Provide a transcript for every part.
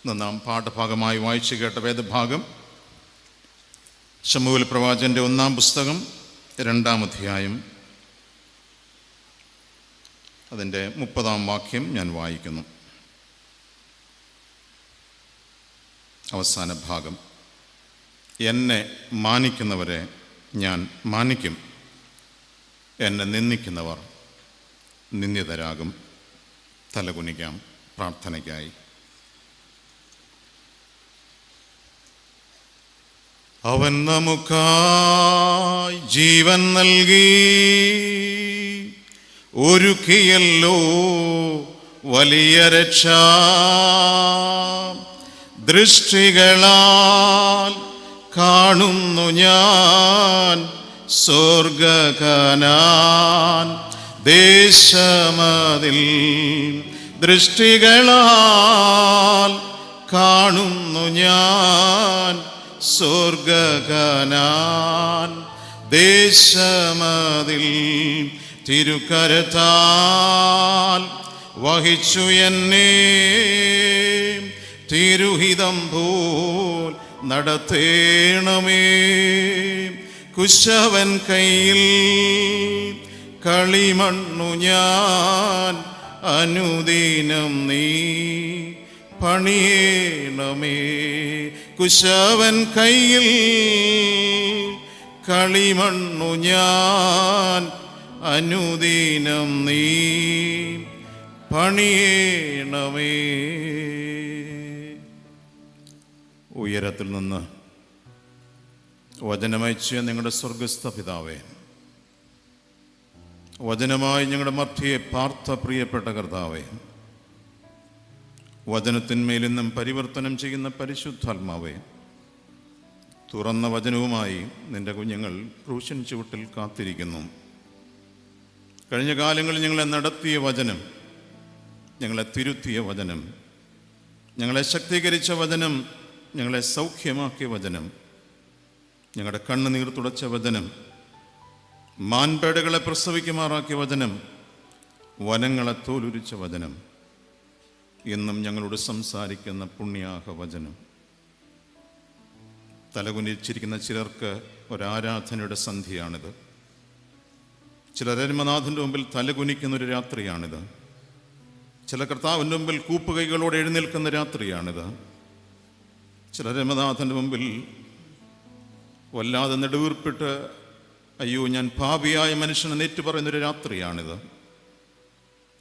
നാം പാഠഭാഗമായി വായിച്ചു കേട്ട വേദഭാഗം ശമൂവേൽ പ്രവാചകന്റെ 1-ാം പുസ്തകം 2-ാം അധ്യായം അതിൻ്റെ 30-ാം വാക്യം ഞാൻ വായിക്കുന്നു. അവസാന ഭാഗം: എന്നെ മാനിക്കുന്നവരെ ഞാൻ മാനിക്കും, എന്നെ നിന്ദിക്കുന്നവർ നിന്ദിതരാകും. തലകുനിക്കാം പ്രാർത്ഥനയ്ക്കായി. അവൻ നമുക്കായി ജീവൻ നൽകി ഒരുക്കിയല്ലോ വലിയ രക്ഷ. ദൃഷ്ടികളാൽ കാണുന്നു ഞാൻ സ്വർഗ്ഗകനാൻ ദേശമതിൽ. ദൃഷ്ടികളാൽ കാണുന്നു ഞാൻ സ്വർഗ്ഗകനാൻ ദേശമതിൽ. തിരുക്കരത്താൽ വഹിച്ചു എന്നെ തിരുഹിതം പോൽ നടത്തേണമേ. കുശവൻ കയ്യിൽ കളിമണ്ണു ഞാൻ അനുദിനം നീ പണിയേണമേ. കുശവൻ കയ്യിൽ കളിമണ്ണു ഞാൻ അനുദിനം നീ പണിയേണമേ. ഉയരത്തിൽ നിന്ന് വചനമയച്ച നിങ്ങളുടെ സ്വർഗസ്ഥ പിതാവേ, വചനമായി ഞങ്ങളുടെ മധ്യയെ പാർത്ത പ്രിയപ്പെട്ട കർത്താവേ, വചനത്തിന്മേൽ നിന്നും പരിവർത്തനം ചെയ്യുന്ന പരിശുദ്ധാത്മാവേ, തുറന്ന വചനവുമായി നിന്റെ കുഞ്ഞുങ്ങൾ ക്രൂശൻ ചുവട്ടിൽ കാത്തിരിക്കുന്നു. കഴിഞ്ഞ കാലങ്ങളിൽ ഞങ്ങളെ നടത്തിയ വചനം, ഞങ്ങളെ തിരുത്തിയ വചനം, ഞങ്ങളെ ശക്തീകരിച്ച വചനം, ഞങ്ങളെ സൗഖ്യമാക്കിയ വചനം, ഞങ്ങളുടെ കണ്ണുനീർ തുടച്ച വചനം, മാൻപേടകളെ പ്രസവിക്കുമാറാക്കിയ വചനം, വനങ്ങളെ തോലുരിച്ച വചനം, എന്നും ഞങ്ങളോട് സംസാരിക്കുന്ന പുണ്യാഹ വചനം. തലകുനിച്ചിരിക്കുന്ന ചിലർക്ക് ഒരാരാധനയുടെ സന്ധ്യയാണിത്. ചിലർ അരുമനാഥൻ്റെ മുമ്പിൽ തലകുനിക്കുന്നൊരു രാത്രിയാണിത്. ചില കർത്താവിൻ്റെ മുമ്പിൽ കൂപ്പുകൈകളോടെ എഴുന്നേൽക്കുന്ന രാത്രിയാണിത്. ചില അരുമനാഥൻ്റെ മുമ്പിൽ വല്ലാതെ നെടുവീർപ്പിട്ട് അയ്യോ ഞാൻ പാപിയായ മനുഷ്യനെ നേറ്റുപറയുന്നൊരു രാത്രിയാണിത്.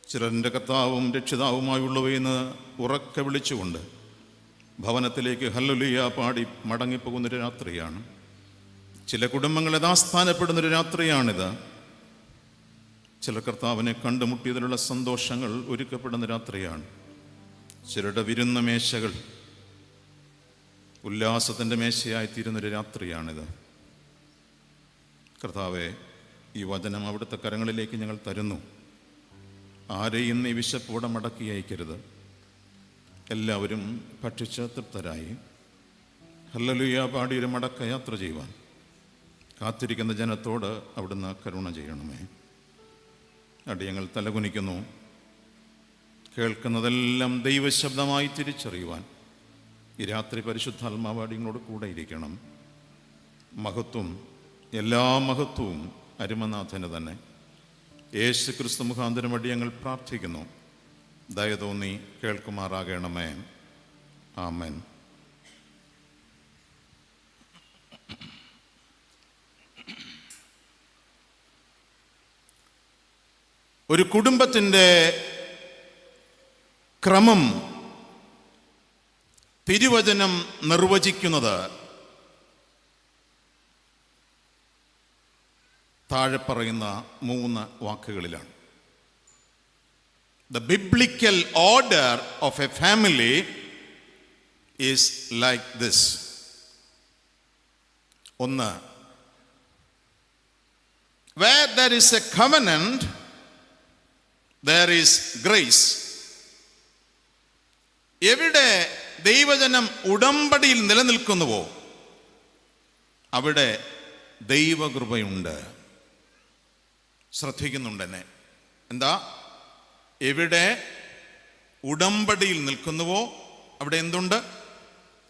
ചിലരുടെ കർത്താവും രക്ഷിതാവുമായുള്ളവയെന്ന് ഉറക്കെ വിളിച്ചുകൊണ്ട് ഭവനത്തിലേക്ക് ഹല്ലേലൂയ പാടി മടങ്ങിപ്പോകുന്നൊരു രാത്രിയാണ്. ചില കുടുംബങ്ങൾ യഥാസ്ഥാനപ്പെടുന്നൊരു രാത്രിയാണിത്. ചില കർത്താവിനെ കണ്ടുമുട്ടിയതിലുള്ള സന്തോഷങ്ങൾ ഒരുക്കപ്പെടുന്ന രാത്രിയാണ്. ചിലരുടെ വിരുന്ന മേശകൾ ഉല്ലാസത്തിൻ്റെ മേശയായിത്തീരുന്നൊരു രാത്രിയാണിത്. കർത്താവെ, ഈ വചനം അവിടുത്തെ കരങ്ങളിലേക്ക് ഞങ്ങൾ തരുന്നു. ആരെയും നീ വിശപ്പോടെ മടക്കി അയക്കരുത്. എല്ലാവരും ഭക്ഷിച്ച് തൃപ്തരായി ഹല്ലേലൂയ പാടിയൊരു മടക്ക യാത്ര ചെയ്യുവാൻ കാത്തിരിക്കുന്ന ജനത്തോട് അവിടുന്ന് കരുണ ചെയ്യണമേ. അടിയങ്ങൾ തലകുനിക്കുന്നു. കേൾക്കുന്നതെല്ലാം ദൈവശബ്ദമായി തിരിച്ചറിയുവാൻ ഈ രാത്രി പരിശുദ്ധാത്മാവ് അടിയങ്ങളോട് കൂടെ ഇരിക്കണം. മഹത്വം, എല്ലാ മഹത്വവും അരുമനാഥന് തന്നെ. യേശു ക്രിസ്തു മുഖാന്തരം അടിയങ്ങൾ പ്രാർത്ഥിക്കുന്നു. ദയ തോന്നി കേൾക്കുമാറാകണമേ. ആമേൻ. ഒരു കുടുംബത്തിൻ്റെ ക്രമം തിരുവചനം നിർവചിക്കുന്നത് താഴെ പറയുന്ന 3 വാക്കുകളിലാണ്. The biblical order of a family is like this. 1. Where there is a covenant, there is grace. എവിടെ ദൈവജനം ഉടമ്പടിയിൽ നിലനിൽക്കുന്നുവോ അവിടെ ദൈവകൃപയുണ്ട്. ശ്രദ്ധിക്കുന്നുണ്ടെന്നെ? എന്താ? എവിടെ ഉടമ്പടിയിൽ നിൽക്കുന്നുവോ അവിടെ എന്തുണ്ട്?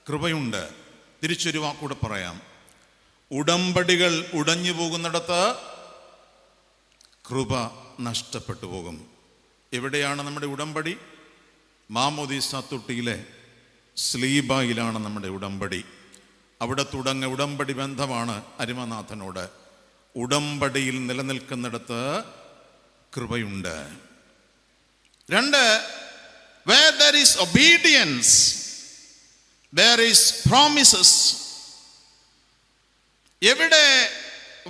കൃപയുണ്ട്. തിരിച്ചൊരു വാക്കൂടെ പറയാം. ഉടമ്പടികൾ ഉടഞ്ഞു പോകുന്നിടത്ത് കൃപ നഷ്ടപ്പെട്ടു പോകും. എവിടെയാണ് നമ്മുടെ ഉടമ്പടി? മാമോദീസ തൊട്ടിയിലെ സ്ലീബായിലാണ് നമ്മുടെ ഉടമ്പടി. അവിടെ തുടങ്ങിയ ഉടമ്പടി ബന്ധമാണ് അരുമനാഥനോട്. ഉടമ്പടിയിൽ നിലനിൽക്കുന്നിടത്ത് കൃപയുണ്ട്. 2, where there is obedience, there is promises. എവിടെ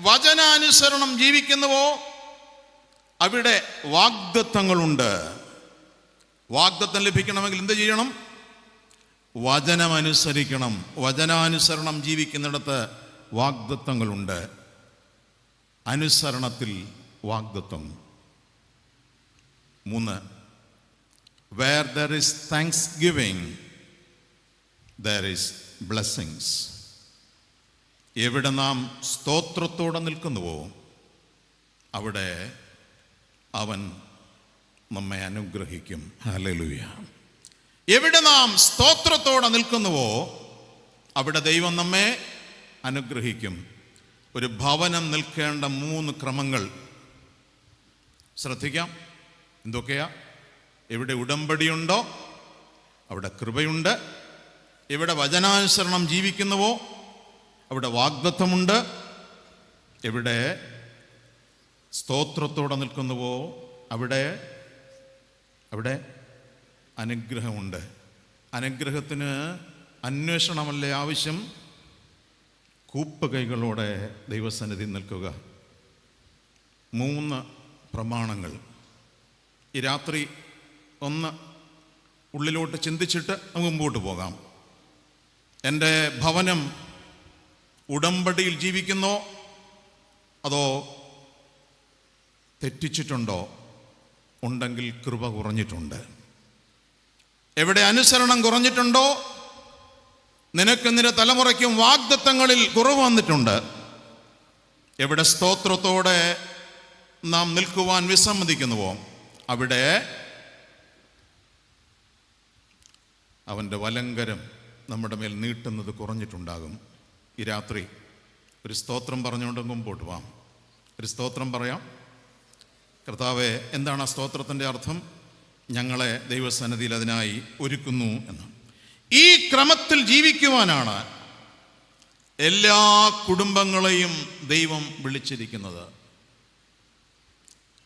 വചനാനുസരണം ജീവിക്കുന്നുവോ അവിടെ വാഗ്ദത്തങ്ങളുണ്ട്. വാഗ്ദത്തം ലഭിക്കണമെങ്കിൽ എന്ത് ചെയ്യണം? വചനമനുസരിക്കണം. വചനാനുസരണം ജീവിക്കുന്നിടത്ത് വാഗ്ദത്തങ്ങളുണ്ട്. അനുസരണത്തിൽ വാഗ്ദത്തം. 3, where there is thanksgiving, there is blessings. എവിടെ നാം സ്തോത്രത്തോടെ നിൽക്കുന്നുവോ അവിടെ അവൻ നമ്മെ അനുഗ്രഹിക്കും. ഹല്ലേലൂയ. എവിടെ നാം സ്തോത്രത്തോടെ നിൽക്കുന്നുവോ അവിടെ ദൈവം നമ്മെ അനുഗ്രഹിക്കും. ഒരു ഭവനം നിൽക്കേണ്ട 3 ക്രമങ്ങൾ ശ്രദ്ധിക്കാം. എന്തൊക്കെയാ? എവിടെ ഉടമ്പടിയുണ്ടോ അവിടെ കൃപയുണ്ട്. എവിടെ വചനാനുസരണം ജീവിക്കുന്നുവോ അവിടെ വാഗ്ദത്തമുണ്ട്. എവിടെ സ്തോത്രത്തോടെ നിൽക്കുന്നുവോ അവിടെ അനുഗ്രഹമുണ്ട്. അനുഗ്രഹത്തിന് അന്വേഷണമല്ലേ ആവശ്യം? കൂപ്പുകൈകളോടെ ദൈവസന്നിധി നിൽക്കുക. 3 പ്രമാണങ്ങൾ ഈ രാത്രി ഒന്ന് ഉള്ളിലോട്ട് ചിന്തിച്ചിട്ട് നമുക്ക് മുമ്പോട്ട് പോകാം. എൻ്റെ ഭവനം ഉടമ്പടിയിൽ ജീവിക്കുന്നോ അതോ തെറ്റിച്ചിട്ടുണ്ടോ? ഉണ്ടെങ്കിൽ കൃപ കുറഞ്ഞിട്ടുണ്ട്. എവിടെ അനുസരണം കുറഞ്ഞിട്ടുണ്ടോ നിനക്ക് നിന്റെ തലമുറയ്ക്കും വാഗ്ദത്തങ്ങളിൽ കുറവ് വന്നിട്ടുണ്ട്. എവിടെ സ്തോത്രത്തോടെ നാം നിൽക്കുവാൻ വിസമ്മതിക്കുന്നുവോ അവിടെ അവൻ്റെ വലങ്കരം നമ്മുടെ മേൽ നീട്ടുന്നത് കുറഞ്ഞിട്ടുണ്ടാകും. ഈ രാത്രി ഒരു സ്തോത്രം പറഞ്ഞുകൊണ്ട് മുമ്പോട്ട് പോവാം. ഒരു സ്തോത്രം പറയാം. കർത്താവേ, എന്താണ് ആ സ്തോത്രത്തിൻ്റെ അർത്ഥം? ഞങ്ങളെ ദൈവസന്നിധിയിൽ അതിനായി ഒരുക്കുന്നു എന്ന്. ഈ ക്രമത്തിൽ ജീവിക്കുവാനാണ് എല്ലാ കുടുംബങ്ങളെയും ദൈവം വിളിച്ചിരിക്കുന്നത്.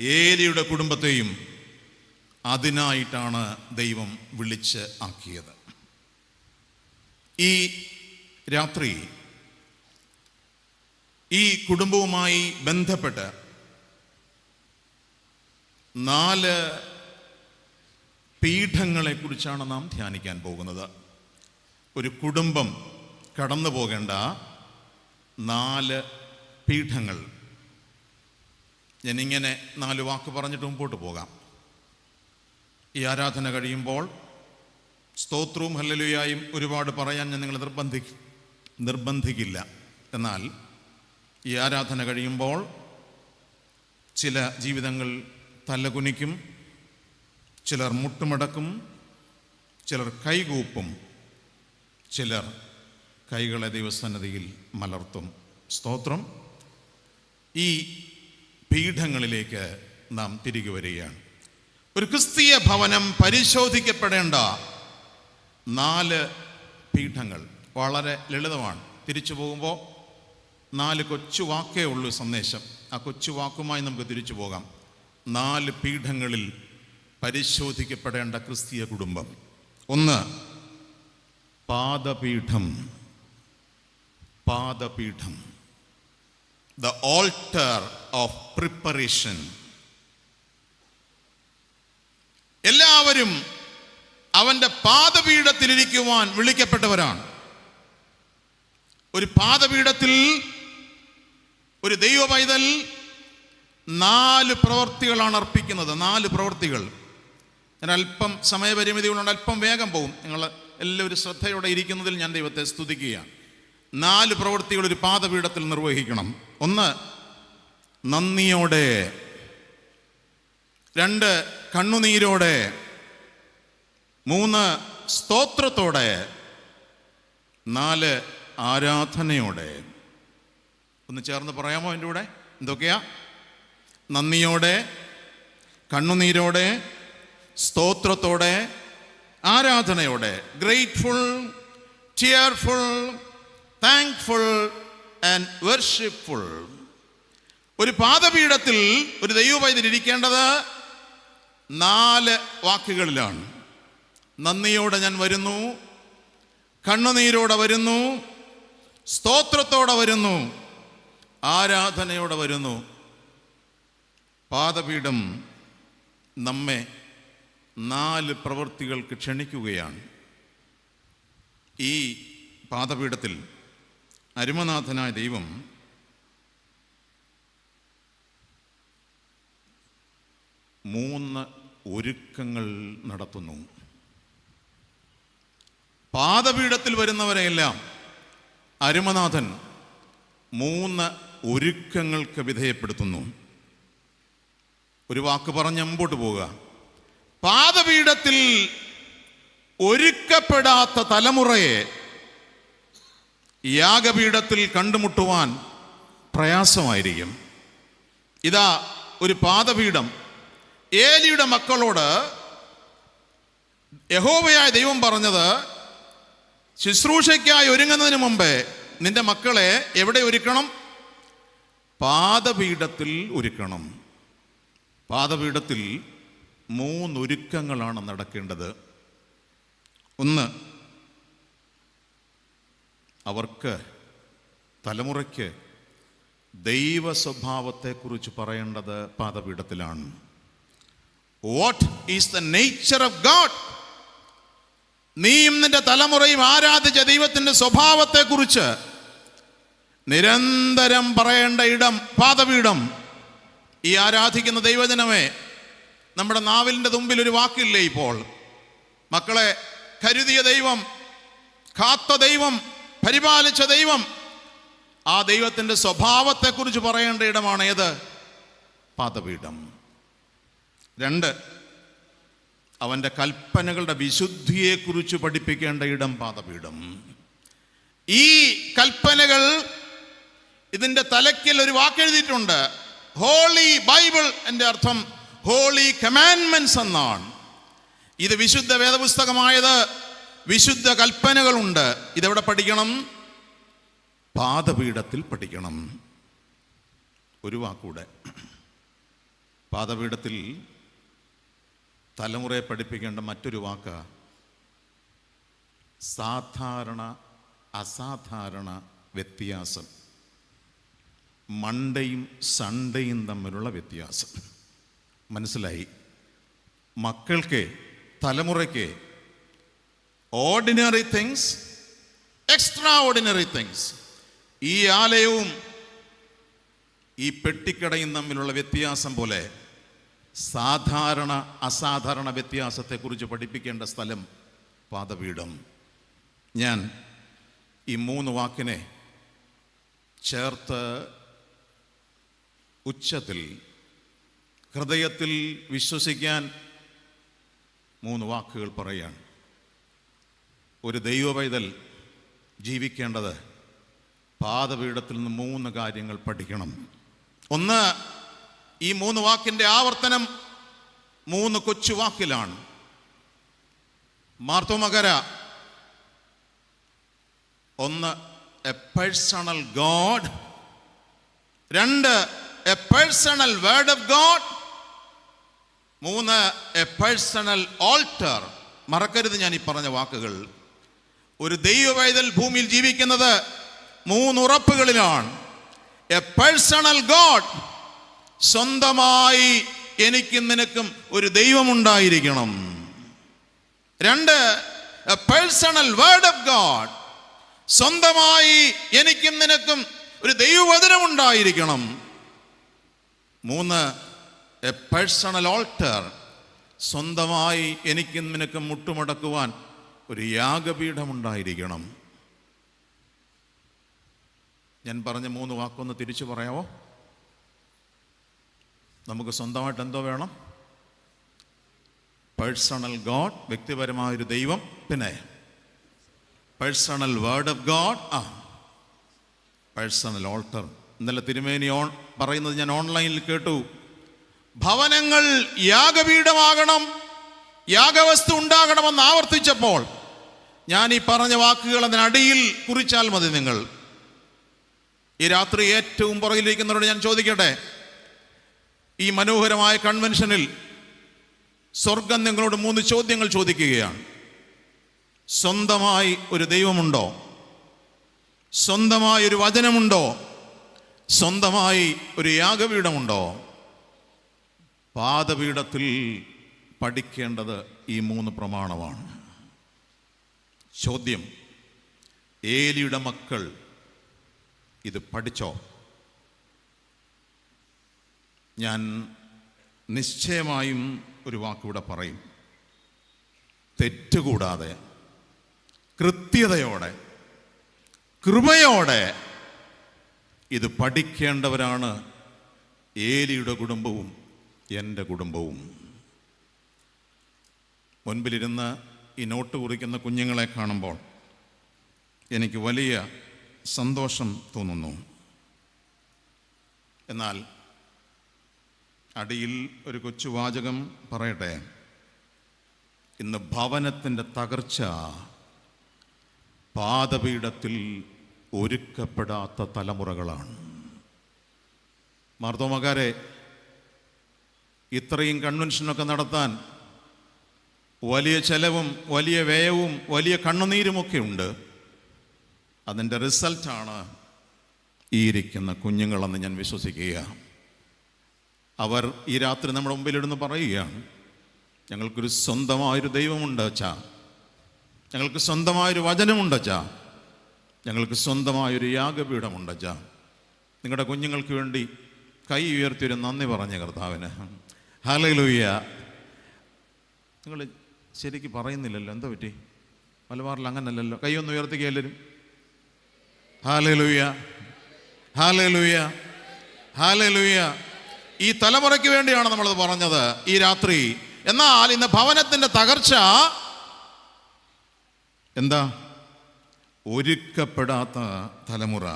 ഏലിയുടെ കുടുംബത്തെയും അതിനായിട്ടാണ് ദൈവം വിളിച്ച് ആക്കിയത്. ഈ രാത്രി ഈ കുടുംബവുമായി ബന്ധപ്പെട്ട് 4 പീഠങ്ങളെക്കുറിച്ചാണ് നാം ധ്യാനിക്കാൻ പോകുന്നത്. ഒരു കുടുംബം കടന്നു പോകേണ്ട 4 പീഠങ്ങൾ. ഞാനിങ്ങനെ 4 വാക്ക് പറഞ്ഞിട്ട് മുമ്പോട്ട് പോകാം. ഈ ആരാധന കഴിയുമ്പോൾ സ്തോത്രവും ഹല്ലേലൂയായും ഒരുപാട് പറയാൻ ഞാൻ നിങ്ങളെ നിർബന്ധിക്കില്ല. എന്നാൽ ഈ ആരാധന കഴിയുമ്പോൾ ചില ജീവിതങ്ങൾ തലകുനിക്കും, ചിലർ മുട്ടുമടക്കും, ചിലർ കൈകൂപ്പും, ചിലർ കൈകളെ ദൈവസന്നിധിയിൽ മലർത്തും. സ്തോത്രം. ഈ പീഠങ്ങളിലേക്ക് നാം തിരികെ വരികയാണ്. ഒരു ക്രിസ്തീയ ഭവനം പരിശോധിക്കപ്പെടേണ്ട 4 പീഠങ്ങൾ വളരെ ലളിതമാണ്. തിരിച്ചു പോകുമ്പോൾ 4 കൊച്ചു വാക്കേ ഉള്ളൂ സന്ദേശം. ആ കൊച്ചു വാക്കുമായി നമുക്ക് തിരിച്ചു പോകാം. 4 പീഠങ്ങളിൽ പരിശോധിക്കപ്പെടേണ്ട ക്രിസ്തീയ കുടുംബം. 1, പാദപീഠം. പാദപീഠം, the altar of preparation. എല്ലാവരും അവൻ്റെ പാദപീഠത്തിലിരിക്കുവാൻ വിളിക്കപ്പെട്ടവരാണ്. ഒരു പാദപീഠത്തിൽ ഒരു ദൈവ പൈതൽ 4 പ്രവൃത്തികളാണ് അർപ്പിക്കുന്നത്. 4 പ്രവൃത്തികൾ. ഞാൻ അല്പം സമയപരിമിതി കൊണ്ട് അല്പം വേഗം പോകും. നിങ്ങൾ എല്ലാവരും ശ്രദ്ധയോടെ ഇരിക്കുന്നതിൽ ഞാൻ ദൈവത്തെ സ്തുതിക്കുകയാണ്. 4 പ്രവൃത്തികൾ ഒരു പാദപീഠത്തിൽ നിർവഹിക്കണം. 1, നന്ദിയോടെ. 2, കണ്ണുനീരോടെ. 3, സ്തോത്രത്തോടെ, 4 ആരാധനയോടെ. ഒന്ന് ചേർന്ന് പറയാമോ എൻ്റെ കൂടെ? എന്തൊക്കെയാ? നന്ദിയോടെ, കണ്ണുനീരോടെ, സ്തോത്രത്തോടെ, ആരാധനയോടെ. Grateful, cheerful, thankful and worshipful. ഒരു പാദപീഠത്തിൽ ഒരു ദൈവപൈതൽ ഇരിക്കേണ്ടത് 4 വാക്കുകളിലാണ്. നന്ദിയോടെ ഞാൻ വരുന്നു, കണ്ണുനീരോടെ വരുന്നു, സ്തോത്രത്തോടെ വരുന്നു, ആരാധനയോടെ വരുന്നു. പാദപീഠം നമ്മെ 4 പ്രവൃത്തികൾക്ക് ക്ഷണിക്കുകയാണ്. ഈ പാദപീഠത്തിൽ അരുമനാഥനായ ദൈവം മൂന്ന് ഒരുക്കങ്ങൾ നടത്തുന്നു. പാദപീഠത്തിൽ വരുന്നവരെയെല്ലാം അരുമനാഥൻ 3 ഒരുക്കങ്ങൾക്ക് വിധേയപ്പെടുത്തുന്നു. ഒരു വാക്ക് പറഞ്ഞ് മുമ്പോട്ട് പോവുക. പാദപീഠത്തിൽ ഒരുക്കപ്പെടാത്ത തലമുറയെ യാഗപീഠത്തിൽ കണ്ടുമുട്ടുവാൻ പ്രയാസമായിരിക്കും. ഇതാ ഒരു പാദപീഠം. ഏലിയുടെ മക്കളോട് യഹോവയായ ദൈവം പറഞ്ഞത്, ശുശ്രൂഷയ്ക്കായി ഒരുങ്ങുന്നതിന് മുമ്പേ നിന്റെ മക്കളെ എവിടെ ഒരുക്കണം? പാദപീഠത്തിൽ ഒരുക്കണം. പാദപീഠത്തിൽ 3 ഒരുക്കങ്ങളാണ് നടക്കേണ്ടത്. ഒന്ന്, അവർക്ക്, തലമുറയ്ക്ക് ദൈവ സ്വഭാവത്തെക്കുറിച്ച് പറയേണ്ടത് പാദപീഠത്തിലാണ്. What is the nature of God? നീയും നിന്റെ തലമുറയും ആരാധിച്ച ദൈവത്തിൻ്റെ സ്വഭാവത്തെക്കുറിച്ച് നിരന്തരം പറയേണ്ട ഇടം പാദപീഠം. ഈ ആരാധിക്കുന്ന ദൈവജനമേ, നമ്മുടെ നാവിലിൻ്റെ തുമ്പിൽ ഒരു വാക്കില്ലേ ഇപ്പോൾ? മക്കളെ കരുതിയ ദൈവം, കാത്ത ദൈവം, പരിപാലിച്ച ദൈവം, ആ ദൈവത്തിൻ്റെ സ്വഭാവത്തെക്കുറിച്ച് പറയേണ്ട ഇടമാണ് ഏത്? പാദപീഠം. 2, അവൻ്റെ കൽപ്പനകളുടെ വിശുദ്ധിയെക്കുറിച്ച് പഠിപ്പിക്കേണ്ട ഇടം പാദപീഠം. ഈ കൽപ്പനകൾ, ഇതിൻ്റെ തലയ്ക്കൽ ഒരു വാക്കെഴുതിയിട്ടുണ്ട്, ഹോളി ബൈബിൾ. എൻ്റെ അർത്ഥം ഹോളി കമാൻഡ്മെന്റ്സ് എന്നാണ്. ഇത് വിശുദ്ധ വേദപുസ്തകമായത്, വിശുദ്ധ കൽപ്പനകളുണ്ട്. ഇതെവിടെ പഠിക്കണം? പാദപീഠത്തിൽ പഠിക്കണം. ഒരു വാക്കൂടെ, പാദപീഠത്തിൽ തലമുറയെ പഠിപ്പിക്കേണ്ട മറ്റൊരു വാക്ക് സാധാരണ അസാധാരണ വ്യത്യാസം. മണ്ടയും സൺഡേയും തമ്മിലുള്ള വ്യത്യാസം. മനസ്സിലായി? മക്കൾക്ക്, തലമുറയ്ക്ക് ordinary things, extra ordinary things. ഈ ആലയവും ഈ പെട്ടിക്കടയും തമ്മിലുള്ള വ്യത്യാസം പോലെ സാധാരണ അസാധാരണ വ്യത്യാസത്തെക്കുറിച്ച് പഠിപ്പിക്കേണ്ട സ്ഥലം പാദപീഠം. ഞാൻ ഈ 3 വാക്കിനെ ചേർത്ത് ഉച്ചത്തിൽ, ഹൃദയത്തിൽ വിശ്വസിക്കാൻ 3 വാക്കുകൾ പറയുകയാണ്. ഒരു ദൈവപൈതൽ ജീവിക്കേണ്ടത് പാദപീഠത്തിൽ നിന്ന് 3 കാര്യങ്ങൾ പഠിക്കണം. ഒന്ന്, ഈ 3 വാക്കിൻ്റെ ആവർത്തനം 3 കൊച്ചു വാക്കിലാണ്. മാർത്തോമകര. 1, A personal God. 2, A personal word of God. 3, A personal alter. മറക്കരുത് ഞാൻ ഈ പറഞ്ഞ വാക്കുകൾ. ഒരു ദൈവപൈതൽ ഭൂമിയിൽ ജീവിക്കുന്നത് 3 ഉറപ്പുകളിലാണ്. എ പേഴ്സണൽ ഗോഡ്, സ്വന്തമായി എനിക്കും നിനക്കും ഒരു ദൈവമുണ്ടായിരിക്കണം. 2, A personal word of God, സ്വന്തമായി എനിക്കും നിനക്കും ഒരു ദൈവവചനമുണ്ടായിരിക്കണം. 3, എ പേഴ്സണൽ ഓൾട്ടർ, സ്വന്തമായി എനിക്കും നിനക്കും മുട്ടുമടക്കുവാൻ ഒരു യാഗപീഠമുണ്ടായിരിക്കണം. ഞാൻ പറഞ്ഞ 3 വാക്കൊന്ന് തിരിച്ചു പറയാമോ? നമുക്ക് സ്വന്തമായിട്ട് എന്തോ വേണം? പേഴ്സണൽ ഗോഡ്, വ്യക്തിപരമായൊരു ദൈവം. പിന്നെ personal word of God, personal alter. ഇന്നലെ തിരുമേനി പറയുന്നത് ഞാൻ ഓൺലൈനിൽ കേട്ടു. ഭവനങ്ങൾ യാഗപീഠമാകണം, യാഗവസ്തു ഉണ്ടാകണമെന്ന് ആവർത്തിച്ചപ്പോൾ ഞാൻ ഈ പറഞ്ഞ വാക്കുകൾ അതിനടിയിൽ കുറിച്ചാൽ മതി നിങ്ങൾ. ഈ രാത്രി ഏറ്റവും പുറകിലിരിക്കുന്നവരോട് ഞാൻ ചോദിക്കട്ടെ, ഈ മനോഹരമായ കൺവെൻഷനിൽ സ്വർഗം നിങ്ങളോട് 3 ചോദ്യങ്ങൾ ചോദിക്കുകയാണ്. സ്വന്തമായി ഒരു ദൈവമുണ്ടോ? സ്വന്തമായി ഒരു വചനമുണ്ടോ? സ്വന്തമായി ഒരു യാഗപീഠമുണ്ടോ? പാദപീഠത്തിൽ പഠിക്കേണ്ടത് ഈ 3 പ്രമാണമാണ്. ചോദ്യം, ഏലിയുടെ മക്കൾ ഇത് പഠിച്ചോ? ഞാൻ നിശ്ചയമായും ഒരു വാക്കിവിടെ പറയും. തെറ്റുകൂടാതെ, കൃത്യതയോടെ, കൃപയോടെ ഇത് പഠിക്കേണ്ടവരാണ് ഏലിയുടെ കുടുംബവും എൻ്റെ കുടുംബവും. മുൻപിലിരുന്ന് ഈ നോട്ട് കുറിക്കുന്ന കുഞ്ഞുങ്ങളെ കാണുമ്പോൾ എനിക്ക് വലിയ സന്തോഷം തോന്നുന്നു. എന്നാൽ അടിയിൽ ഒരു കൊച്ചു വാചകം പറയട്ടെ. ഇന്ന് ഭവനത്തിൻ്റെ തകർച്ച പാദപീഠത്തിൽ ഒരുക്കപ്പെടാത്ത തലമുറകളാണ്. മാർത്തോമാക്കാരെ, ഇത്രയും കൺവെൻഷനൊക്കെ നടത്താൻ വലിയ ചെലവും വലിയ വ്യയവും വലിയ കണ്ണുനീരുമൊക്കെ ഉണ്ട്. അതിൻ്റെ റിസൾട്ടാണ് ഈ ഇരിക്കുന്ന കുഞ്ഞുങ്ങളെന്ന് ഞാൻ വിശ്വസിക്കുക. അവർ ഈ രാത്രി നമ്മുടെ മുമ്പിലിരുന്ന് പറയുകയാണ്, ഞങ്ങൾക്കൊരു സ്വന്തമായൊരു ദൈവമുണ്ട് അച്ഛാ, ഞങ്ങൾക്ക് സ്വന്തമായൊരു വചനമുണ്ട് അച്ഛാ, ഞങ്ങൾക്ക് സ്വന്തമായൊരു യാഗപീഠമുണ്ട് അച്ഛാ. നിങ്ങളുടെ കുഞ്ഞുങ്ങൾക്ക് വേണ്ടി കൈ ഉയർത്തിയൊരു നന്ദി പറഞ്ഞ കർത്താവിന്. ഹല്ലേലൂയ. നിങ്ങൾ ശരിക്ക് പറയുന്നില്ലല്ലോ, എന്താ പറ്റി? മലബാറിൽ അങ്ങനല്ലല്ലോ. കൈയൊന്ന് ഉയർത്തിക്കുക എല്ലാവരും. Hallelujah, hallelujah, hallelujah. ഈ തലമുറയ്ക്ക് വേണ്ടിയാണ് നമ്മളത് പറഞ്ഞത് ഈ രാത്രി. എന്നാൽ ഇന്ന് ഭവനത്തിൻ്റെ തകർച്ച എന്താ? ഒരുക്കപ്പെടാത്ത തലമുറ.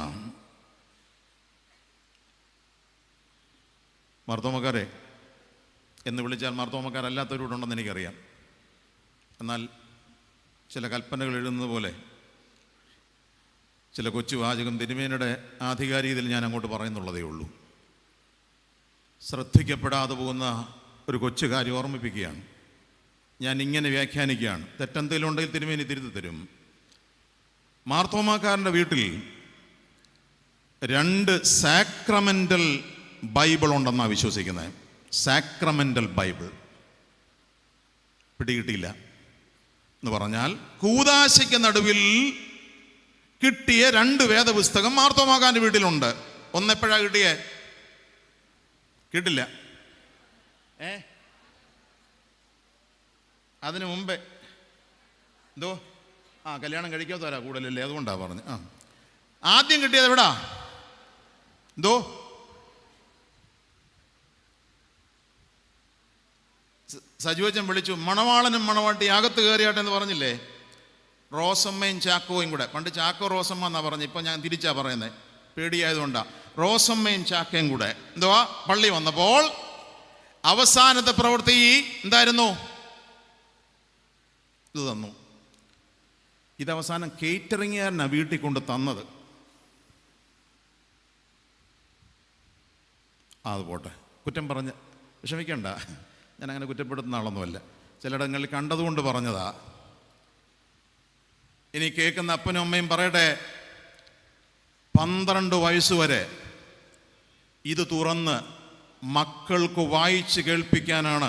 മാർത്തോമക്കാരെ എന്ന് വിളിച്ചാൽ മാർത്തോമക്കാരല്ലാത്തവരോടുണ്ടെന്ന് എനിക്കറിയാം. എന്നാൽ ചില കൽപ്പനകൾ എഴുതുന്നത് പോലെ ചില കൊച്ചു വാചകം തിരുമേനിയുടെ ആധികാരികതയിൽ ഞാൻ അങ്ങോട്ട് പറയുന്നുള്ളതേ ഉള്ളൂ. ശ്രദ്ധിക്കപ്പെടാതെ പോകുന്ന ഒരു കൊച്ചു കാര്യം ഓർമ്മിപ്പിക്കുകയാണ്. ഞാൻ ഇങ്ങനെ വ്യാഖ്യാനിക്കുകയാണ്. തെറ്റെന്തെങ്കിലും ഉണ്ടെങ്കിൽ തിരുമേനി തിരുത്തി തരും. മാർത്തോമാക്കാരൻ്റെ വീട്ടിൽ 2 സാക്രമെൻ്റൽ ബൈബിൾ ഉണ്ടെന്നാണ് വിശ്വസിക്കുന്നത്. സാക്രമെൻ്റൽ ബൈബിൾ പിടികിട്ടിയില്ല എന്ന് പറഞ്ഞാൽ കൂദാശയ്ക്ക് നടുവിൽ കിട്ടിയ 2 വേദപുസ്തകം മാർത്തോമാക്കാരൻ്റെ വീട്ടിലുണ്ട്. ഒന്നെപ്പോഴാണ് കിട്ടിയേ? കിട്ടില്ല. അതിനു മുമ്പേ എന്തോ കല്യാണം കഴിക്കാത്തവരാ കൂടുതലല്ലേ, അതുകൊണ്ടാ പറഞ്ഞു. ആദ്യം കിട്ടിയത് എവിടാ? എന്തോ സജുവച്ചൻ വിളിച്ചു, മണവാളനും മണവാട്ടി അകത്ത് കയറിയാട്ടെ എന്ന് പറഞ്ഞില്ലേ? റോസമ്മയും ചാക്കോയും കൂടെ. പണ്ട് ചാക്കോ റോസമ്മ എന്നാ പറഞ്ഞു, ഇപ്പം ഞാൻ തിരിച്ചാ പറയുന്നത്, പേടിയായതുകൊണ്ടാ. റോസമ്മയും ചാക്കയും കൂടെ എന്തുവാ പള്ളി വന്നപ്പോൾ അവസാനത്തെ പ്രവൃത്തി എന്തായിരുന്നു? ഇത് തന്നു. ഇത് അവസാനം കേറ്ററിംഗുകാരനാ വീട്ടിൽ കൊണ്ട് തന്നത്. അത് പോട്ടെ, കുറ്റം പറഞ്ഞ് വിഷമിക്കണ്ട, ഞാനങ്ങനെ കുറ്റപ്പെടുത്തുന്ന ആളൊന്നുമല്ല. ചിലയിടങ്ങളിൽ കണ്ടതുകൊണ്ട് പറഞ്ഞതാ. ഇനി കേൾക്കുന്ന അപ്പനും അമ്മയും പറയട്ടെ, 12 വയസ്സുവരെ ഇത് തുറന്ന് മക്കൾക്ക് വായിച്ച് കേൾപ്പിക്കാനാണ്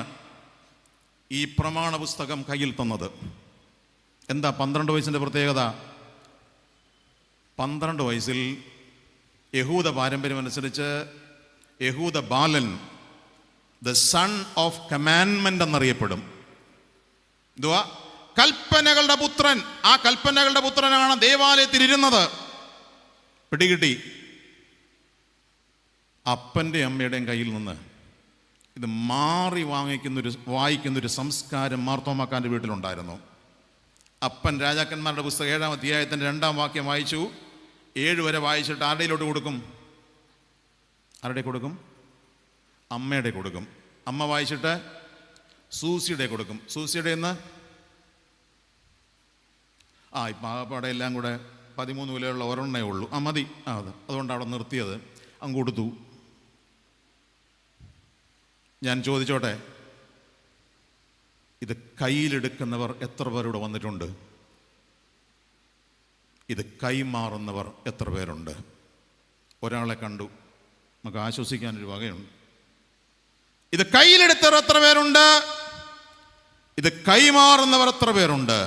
ഈ പ്രമാണ പുസ്തകം കയ്യിൽ തന്നത്. എന്താ 12 വയസ്സിൻ്റെ പ്രത്യേകത? 12 വയസ്സിൽ യഹൂദ പാരമ്പര്യമനുസരിച്ച് യഹൂദ ബാലൻ ദ സൺ ഓഫ് കമാൻഡ്മെന്റ് എന്നറിയപ്പെടും. എന്തുവാ? കൽപ്പനകളുടെ പുത്രൻ. ആ കൽപ്പനകളുടെ പുത്രനാണ് ദേവാലയത്തിൽ ഇരുന്നത്. പിടികിട്ടി? അപ്പൻ്റെ അമ്മയുടെയും കയ്യിൽ നിന്ന് ഇത് മാറി വായിക്കുന്നൊരു സംസ്കാരം മാർത്തോമാക്കാൻ്റെ വീട്ടിലുണ്ടായിരുന്നു. അപ്പൻ രാജാക്കന്മാരുടെ പുസ്തകം 7-ാം അധ്യായത്തിൻ്റെ 2-ാം വാക്യം വായിച്ചു. 7 വരെ വായിച്ചിട്ട് ആരുടെയിലോട്ട് കൊടുക്കും? ആരുടെ കൊടുക്കും? അമ്മയുടെ കൊടുക്കും. അമ്മ വായിച്ചിട്ട് സൂസിയുടെ കൊടുക്കും. സൂസിയുടെ എന്ന് ഇപ്പം ആകപ്പാടെ എല്ലാം കൂടെ 13 വിലയുള്ള ഒരെണ്ണേ ഉള്ളൂ. മതി. അതുകൊണ്ട് അവിടെ നിർത്തിയത്. അങ്ങ് കൊടുത്തു. ഞാൻ ചോദിച്ചോട്ടെ, ഇത് കയ്യിലെടുക്കുന്നവർ എത്ര പേരിവിടെ വന്നിട്ടുണ്ട്? ഇത് കൈമാറുന്നവർ എത്ര പേരുണ്ട്? ഒരാളെ കണ്ടു, നമുക്ക് ആശ്വസിക്കാനൊരു വകയുണ്ട്. ഇത് കയ്യിലെടുത്തവർ എത്ര പേരുണ്ട്? ഇത് കൈമാറുന്നവർ എത്ര പേരുണ്ട്?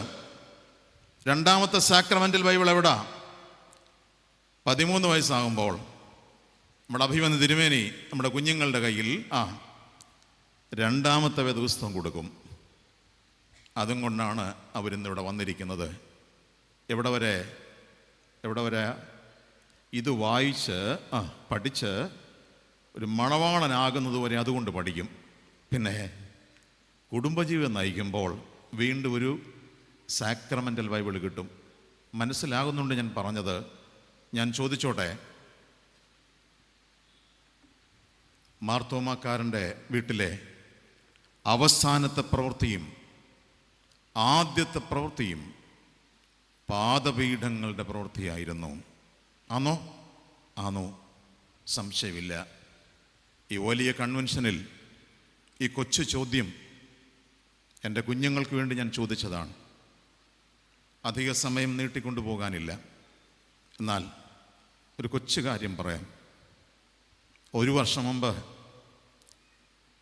2-ാമത്തെ സാക്രമെന്റൽ ബൈബിൾ എവിടാ? 13 വയസ്സാകുമ്പോൾ നമ്മുടെ അഭിമന്യ തിരുമേനി നമ്മുടെ കുഞ്ഞുങ്ങളുടെ കയ്യിൽ 2-ാമത്തെ വേദപുസ്തകം കൊടുക്കും. അതും കൊണ്ടാണ് അവരിന്നിവിടെ വന്നിരിക്കുന്നത്. എവിടെ വരെ? ഇത് വായിച്ച് പഠിച്ച് ഒരു മണവാളനാകുന്നത് വരെ അതുകൊണ്ട് പഠിക്കും. പിന്നെ കുടുംബജീവിതം നയിക്കുമ്പോൾ വീണ്ടും ഒരു സാക്രമെൻ്റൽ ബൈബിൾ കിട്ടും. മനസ്സിലാകുന്നുണ്ട് ഞാൻ പറഞ്ഞത്? ഞാൻ ചോദിച്ചോട്ടെ, മാർത്തോമാക്കാരൻ്റെ വീട്ടിലെ അവസാനത്തെ പ്രവൃത്തിയും ആദ്യത്തെ പ്രവൃത്തിയും പാദപീഠങ്ങളുടെ പ്രവൃത്തിയായിരുന്നു. ആണോ? സംശയമില്ല. ഈ വലിയ കൺവെൻഷനിൽ ഈ കൊച്ചു ചോദ്യം എൻ്റെ കുഞ്ഞുങ്ങൾക്ക് വേണ്ടി ഞാൻ ചോദിച്ചതാണ്. അധിക സമയം നീട്ടിക്കൊണ്ടു പോകാനില്ല. എന്നാൽ ഒരു കൊച്ചു കാര്യം പറയാം. 1 വർഷം മുമ്പ്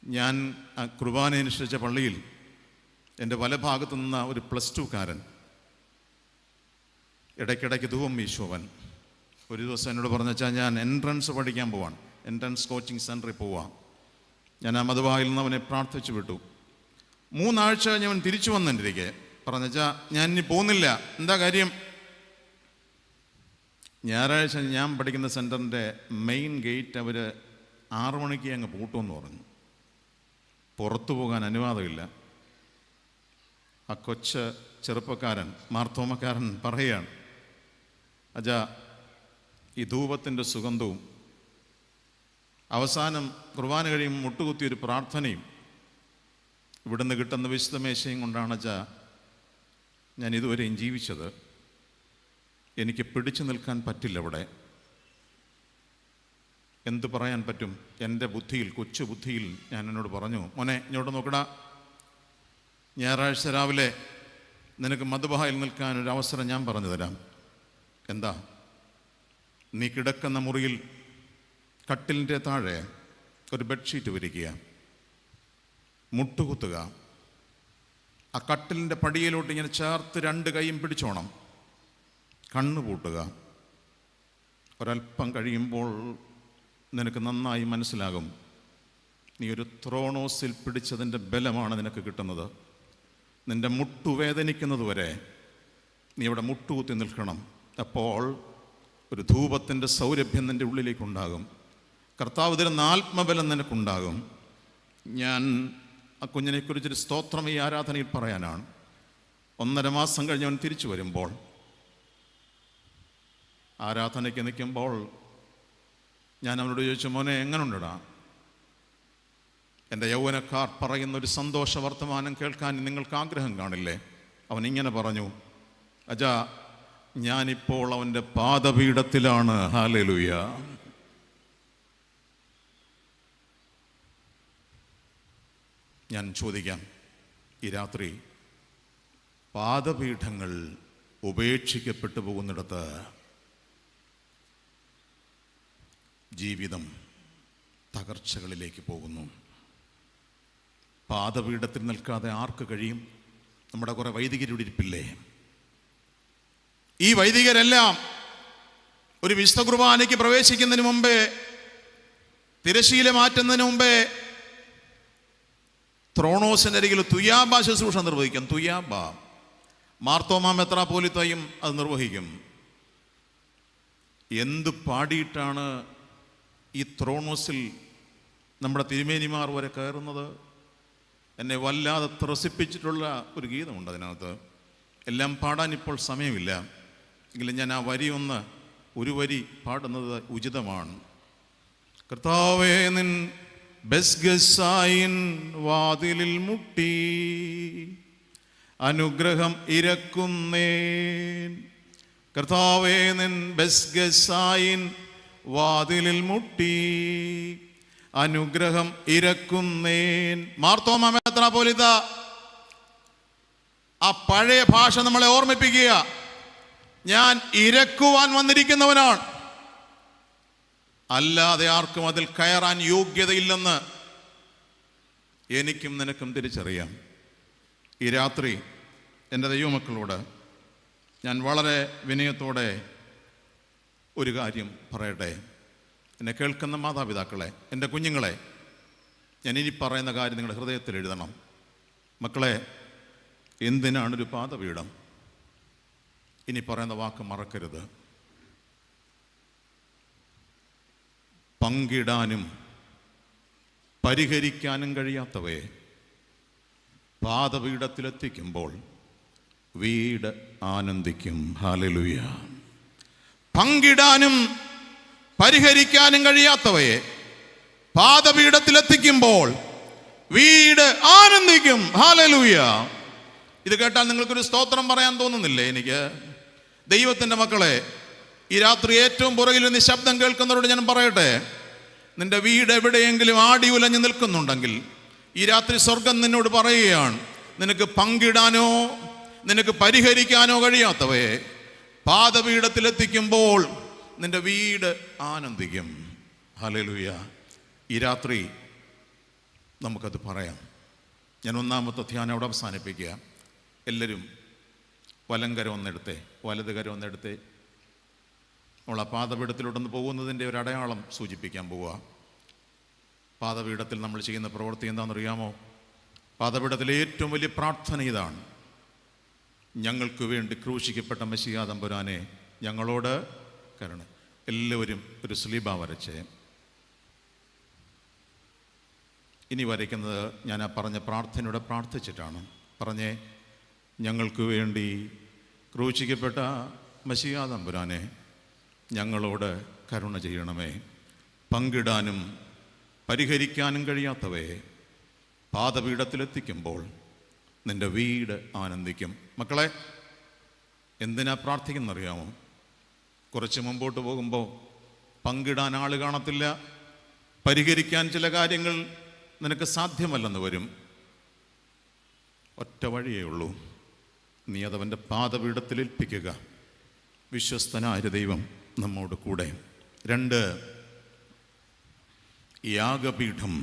ഞാൻ കുർബാന അനുഷ്ഠിച്ച പള്ളിയിൽ എൻ്റെ വലഭാഗത്തു നിന്ന ഒരു +2കാരൻ ഇടയ്ക്കിടയ്ക്ക് ധൂപം വീശുവൻ ഒരു ദിവസം എന്നോട് പറഞ്ഞാൽ ഞാൻ എൻട്രൻസ് പഠിക്കാൻ പോവാണ്, എൻട്രൻസ് കോച്ചിങ് സെൻറ്ററിൽ പോവാം. ഞാൻ ആ മധുവായിൽ നിന്ന് അവനെ പ്രാർത്ഥിച്ചു വിട്ടു. 3 ആഴ്ച കഴിഞ്ഞ് അവൻ തിരിച്ചു വന്നെനിക്ക് പറഞ്ഞാൽ ഞാൻ ഇനി പോകുന്നില്ല. എന്താ കാര്യം? ഞായറാഴ്ച ഞാൻ പഠിക്കുന്ന സെൻറ്ററിൻ്റെ മെയിൻ ഗേറ്റ് അവർ 6 മണിക്ക് അങ്ങ് പൂട്ടുമെന്ന് പറഞ്ഞു. പുറത്തു പോകാൻ അനുവാദമില്ല. ആ കൊച്ച് ചെറുപ്പക്കാരൻ മാർത്തോമക്കാരൻ പറയുകയാണ്, അജാ, ഈ ധൂപത്തിൻ്റെ സുഗന്ധവും അവസാനം കുർബാന കഴിയുമ്പോൾ മുട്ടുകുത്തിയൊരു പ്രാർത്ഥനയും ഇവിടുന്ന് കിട്ടുന്ന വിശുദ്ധമേശയും കൊണ്ടാണ് അജാ ഞാൻ ഇതുവരെയും ജീവിച്ചത്. എനിക്ക് പിടിച്ചു നിൽക്കാൻ പറ്റില്ല. ഇവിടെ എന്തു പറയാൻ പറ്റും? എൻ്റെ ബുദ്ധിയിൽ, കൊച്ചു ബുദ്ധിയിൽ ഞാൻ എന്നോട് പറഞ്ഞു, മോനെ ഇങ്ങോട്ട് നോക്കടാ, ഞായറാഴ്ച രാവിലെ നിനക്ക് മധുബഹായിൽ നിൽക്കാൻ ഒരു അവസരം ഞാൻ പറഞ്ഞു തരാം. എന്താ? നീ കിടക്കുന്ന മുറിയിൽ കട്ടിലിൻ്റെ താഴെ ഒരു ബെഡ്ഷീറ്റ് വിരിക്കുക, മുട്ടുകുത്തുക, ആ കട്ടിലിൻ്റെ പടിയിലോട്ട് ഇങ്ങനെ ചേർത്ത് 2 കൈയും പിടിച്ചോണം, കണ്ണ് പൂട്ടുക. ഒരല്പം കഴിയുമ്പോൾ നിനക്ക് നന്നായി മനസ്സിലാകും, നീ ഒരു ത്രോണോസിൽ പിടിച്ചതിൻ്റെ ബലമാണ് നിനക്ക് കിട്ടുന്നത്. നിൻ്റെ മുട്ടുവേദനിക്കുന്നത് വരെ നീ അവിടെ മുട്ടുകുത്തി നിൽക്കണം. അപ്പോൾ ഒരു ധൂപത്തിൻ്റെ സൗരഭ്യം നിൻ്റെ ഉള്ളിലേക്കുണ്ടാകും. കർത്താവ് തരുന്ന ആത്മബലം നിനക്കുണ്ടാകും. ഞാൻ ആ കുഞ്ഞിനെക്കുറിച്ചൊരു സ്തോത്രം ഈ ആരാധനയിൽ പറയാനാണ്. 1.5 മാസം കഴിഞ്ഞ് അവൻ തിരിച്ചു വരുമ്പോൾ ആരാധനയ്ക്ക് നിൽക്കുമ്പോൾ ഞാൻ അവനോട് ചോദിച്ചു, മോനെ എങ്ങനെയുണ്ടടാ? എൻ്റെ യൗവനക്കാർ പറയുന്നൊരു സന്തോഷ വർത്തമാനം കേൾക്കാൻ നിങ്ങൾക്ക് ആഗ്രഹം കാണില്ലേ? അവൻ ഇങ്ങനെ പറഞ്ഞു, അജാ, ഞാനിപ്പോൾ അവൻ്റെ പാദപീഠത്തിലാണ്. ഹല്ലേലൂയ. ഞാൻ ചോദിക്കാം, ഈ രാത്രി പാദപീഠങ്ങൾ ഉപേക്ഷിക്കപ്പെട്ടു പോകുന്നിടത്ത് ജീവിതം തകർച്ചകളിലേക്ക് പോകുന്നു. പാദപീഠത്തിൽ നിൽക്കാതെ ആർക്ക് കഴിയും? നമ്മുടെ കുറേ വൈദികരുടെ ഇരിപ്പില്ലേ? ഈ വൈദികരെല്ലാം ഒരു വിശുദ്ധ കുർബാനയ്ക്ക് പ്രവേശിക്കുന്നതിന് മുമ്പേ, തിരശീല മാറ്റുന്നതിന് മുമ്പേ ത്രോണോസിൻ്റെ അരികിൽ തുയാബ ശുശ്രൂഷ നിർവഹിക്കും. തുയാബ മാർത്തോമാ മെത്രാപ്പോലീത്തയും അത് നിർവഹിക്കും. എന്ത് പാടിയിട്ടാണ് ഈ ത്രോണോസിൽ നമ്മുടെ തിരുമേനിമാർ വരെ കയറുന്നത് എന്നെ വല്ലാതെ ത്രസിപ്പിച്ചിട്ടുള്ള ഒരു ഗീതമുണ്ട്. അതിനകത്ത് എല്ലാം പാടാൻ ഇപ്പോൾ സമയമില്ല, എങ്കിലും ഞാൻ ആ വരി ഒരു വരി പാടുന്നത് ഉചിതമാണ്. കർത്താവേ, നിൻ ബെസ്ഗസായിൻ വാതിലിൽ മുട്ടി അനുഗ്രഹം ഇരക്കുന്നേൻ. കർത്താവേ, നിൻ ബെസ്ഗസായിൻ വാതിലിൽ മുട്ടി അനുഗ്രഹം ഇരക്കുന്നേൻ. മാർത്തോമാ മെത്രാപ്പോലീത്ത ആ പഴയ ഭാഷ നമ്മളെ ഓർമ്മിപ്പിക്കുക. ഞാൻ ഇരക്കുവാൻ വന്നിരിക്കുന്നവനാണ്, അല്ലാതെ ആർക്കും അതിൽ കയറാൻ യോഗ്യതയില്ലെന്ന് എനിക്കും നിനക്കും തിരിച്ചറിയാം. ഈ രാത്രി എൻ്റെ ദൈവമക്കളോട് ഞാൻ വളരെ വിനയത്തോടെ ഒരു കാര്യം പറയട്ടെ. എന്നെ കേൾക്കുന്ന മാതാപിതാക്കളെ, എൻ്റെ കുഞ്ഞുങ്ങളെ, ഞാൻ ഇനി പറയുന്ന കാര്യം നിങ്ങളുടെ ഹൃദയത്തിൽ എഴുതണം. മക്കളെ, എന്തിനാണൊരു പാദപീഠം? ഇനി പറയുന്ന വാക്ക് മറക്കരുത്. പങ്കിടാനും പരിഹരിക്കാനും കഴിയാത്തവയെ പാദപീഠത്തിലെത്തിക്കുമ്പോൾ വീട് ആനന്ദിക്കും. ഹല്ലേലൂയ. പങ്കിടാനും പരിഹരിക്കാനും കഴിയാത്തവയെ പാദപീഠത്തിലെത്തിക്കുമ്പോൾ വീട് ആനന്ദിക്കും. ഹല്ലേലൂയ. ഇത് കേട്ടാൽ നിങ്ങൾക്കൊരു സ്തോത്രം പറയാൻ തോന്നുന്നില്ലേ? എനിക്ക് ദൈവത്തിൻ്റെ മക്കളെ, ഈ രാത്രി ഏറ്റവും പുറകിൽ നിന്ന് ശബ്ദം കേൾക്കുന്നവരോട് ഞാൻ പറയട്ടെ, നിന്റെ വീട് എവിടെയെങ്കിലും ആടി ഉലഞ്ഞു നിൽക്കുന്നുണ്ടെങ്കിൽ ഈ രാത്രി സ്വർഗം നിന്നോട് പറയുകയാണ്, നിനക്ക് പങ്കിടാനോ നിനക്ക് പരിഹരിക്കാനോ കഴിയാത്തവയെ പാദപീഠത്തിലെത്തിക്കുമ്പോൾ നിന്റെ വീട് ആനന്ദിക്കും. ഹല്ലേലൂയ. ഈ രാത്രി നമുക്കത് പറയാം. ഞാൻ ഒന്നാമത്തെ ധ്യാനം അവിടെ അവസാനിപ്പിക്കുക. എല്ലാവരും വലങ്കരം ഒന്നെടുത്തേ, വലത് കരം ഒന്നെടുത്തേ. നമ്മൾ ആ പാദപീഠത്തിലോട്ടൊന്ന് പോകുന്നതിൻ്റെ ഒരു അടയാളം സൂചിപ്പിക്കാൻ പോവുക. പാദപീഠത്തിൽ നമ്മൾ ചെയ്യുന്ന പ്രവൃത്തി എന്താണെന്നറിയാമോ? പാദപീഠത്തിലെ ഏറ്റവും വലിയ പ്രാർത്ഥന ഇതാണ്: ഞങ്ങൾക്ക് വേണ്ടി ക്രൂശിക്കപ്പെട്ട മെശിഹാ തമ്പുരാനെ ഞങ്ങളോട് കരുണ. എല്ലാവരും ഒരു സ്ലീബ വരച്ചേ. ഇനി വരയ്ക്കുന്നത് ഞാൻ ആ പറഞ്ഞ പ്രാർത്ഥനയോടെ പ്രാർത്ഥിച്ചിട്ടാണ്. പറഞ്ഞേ: ഞങ്ങൾക്ക് വേണ്ടി ക്രൂശിക്കപ്പെട്ട മെശിഹാ തമ്പുരാനെ ഞങ്ങളോട് കരുണ ചെയ്യണമേ. പങ്കിടാനും പരിഹരിക്കാനും കഴിയാത്തവയെ പാദപീഠത്തിലെത്തിക്കുമ്പോൾ നിൻ്റെ വീട് ആനന്ദിക്കും. മക്കളെ, എന്തിനാ പ്രാർത്ഥിക്കുന്നറിയാമോ? കുറച്ച് മുമ്പോട്ട് പോകുമ്പോൾ പങ്കിടാൻ ആൾ കാണത്തില്ല, പരിഹരിക്കാൻ ചില കാര്യങ്ങൾ നിനക്ക് സാധ്യമല്ലെന്ന് വരും. ഒറ്റ വഴിയേ ഉള്ളൂ, നീ അതവൻ്റെ പാദപീഠത്തിൽ ഏൽപ്പിക്കുക. വിശ്വസ്തനായ ദൈവം നമ്മോട് കൂടെ. 2, യാഗപീഠം,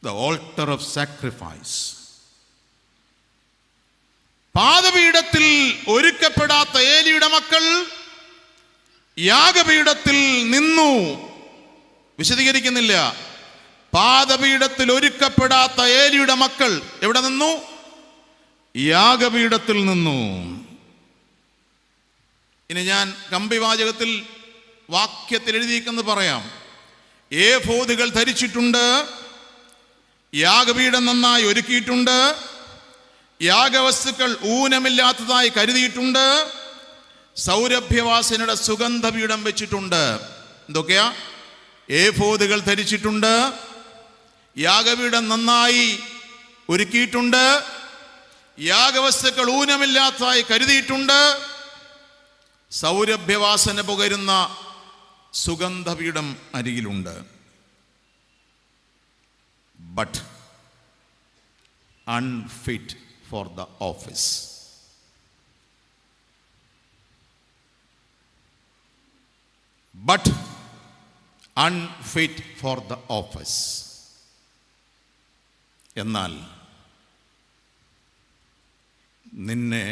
ദ ഓൾട്ടർ ഓഫ് സാക്രിഫൈസ്. പാദപീഠത്തിൽ ഒരുക്കപ്പെടാത്ത ഏലിയുടെ മക്കൾ യാഗപീഠത്തിൽ നിന്നു. വിശദീകരിക്കുന്നില്ല. പാദപീഠത്തിൽ ഒരുക്കപ്പെടാത്ത ഏലിയുടെ മക്കൾ എവിടെ നിന്നു? യാഗപീഠത്തിൽ നിന്നു. ഇനി ഞാൻ കമ്പിവാചകത്തിൽ വാക്യത്തിൽ എഴുതിയിരിക്കുന്നത് പറയാം. ഏഫോദുകൾ ധരിച്ചിട്ടുണ്ട്, യാഗപീഠം നന്നായി ഒരുക്കിയിട്ടുണ്ട്, യാഗവസ്തുക്കൾ ഊനമില്ലാത്തതായി കരുതിയിട്ടുണ്ട്, സൗരഭ്യവാസനയുടെ സുഗന്ധപീഠം വെച്ചിട്ടുണ്ട്. എന്തൊക്കെയാ? ഏഫോദുകൾ ധരിച്ചിട്ടുണ്ട്, യാഗപീഠം നന്നായി ഒരുക്കിയിട്ടുണ്ട്, യാഗവസ്തുക്കൾ ഊനമില്ലാത്തതായി കരുതിയിട്ടുണ്ട്, സൗരഭ്യവാസന പുകരുന്ന സുഗന്ധപീഠം അരികിലുണ്ട്. But unfit for the office. But unfit for the office. എന്നാൽ നിന്നെ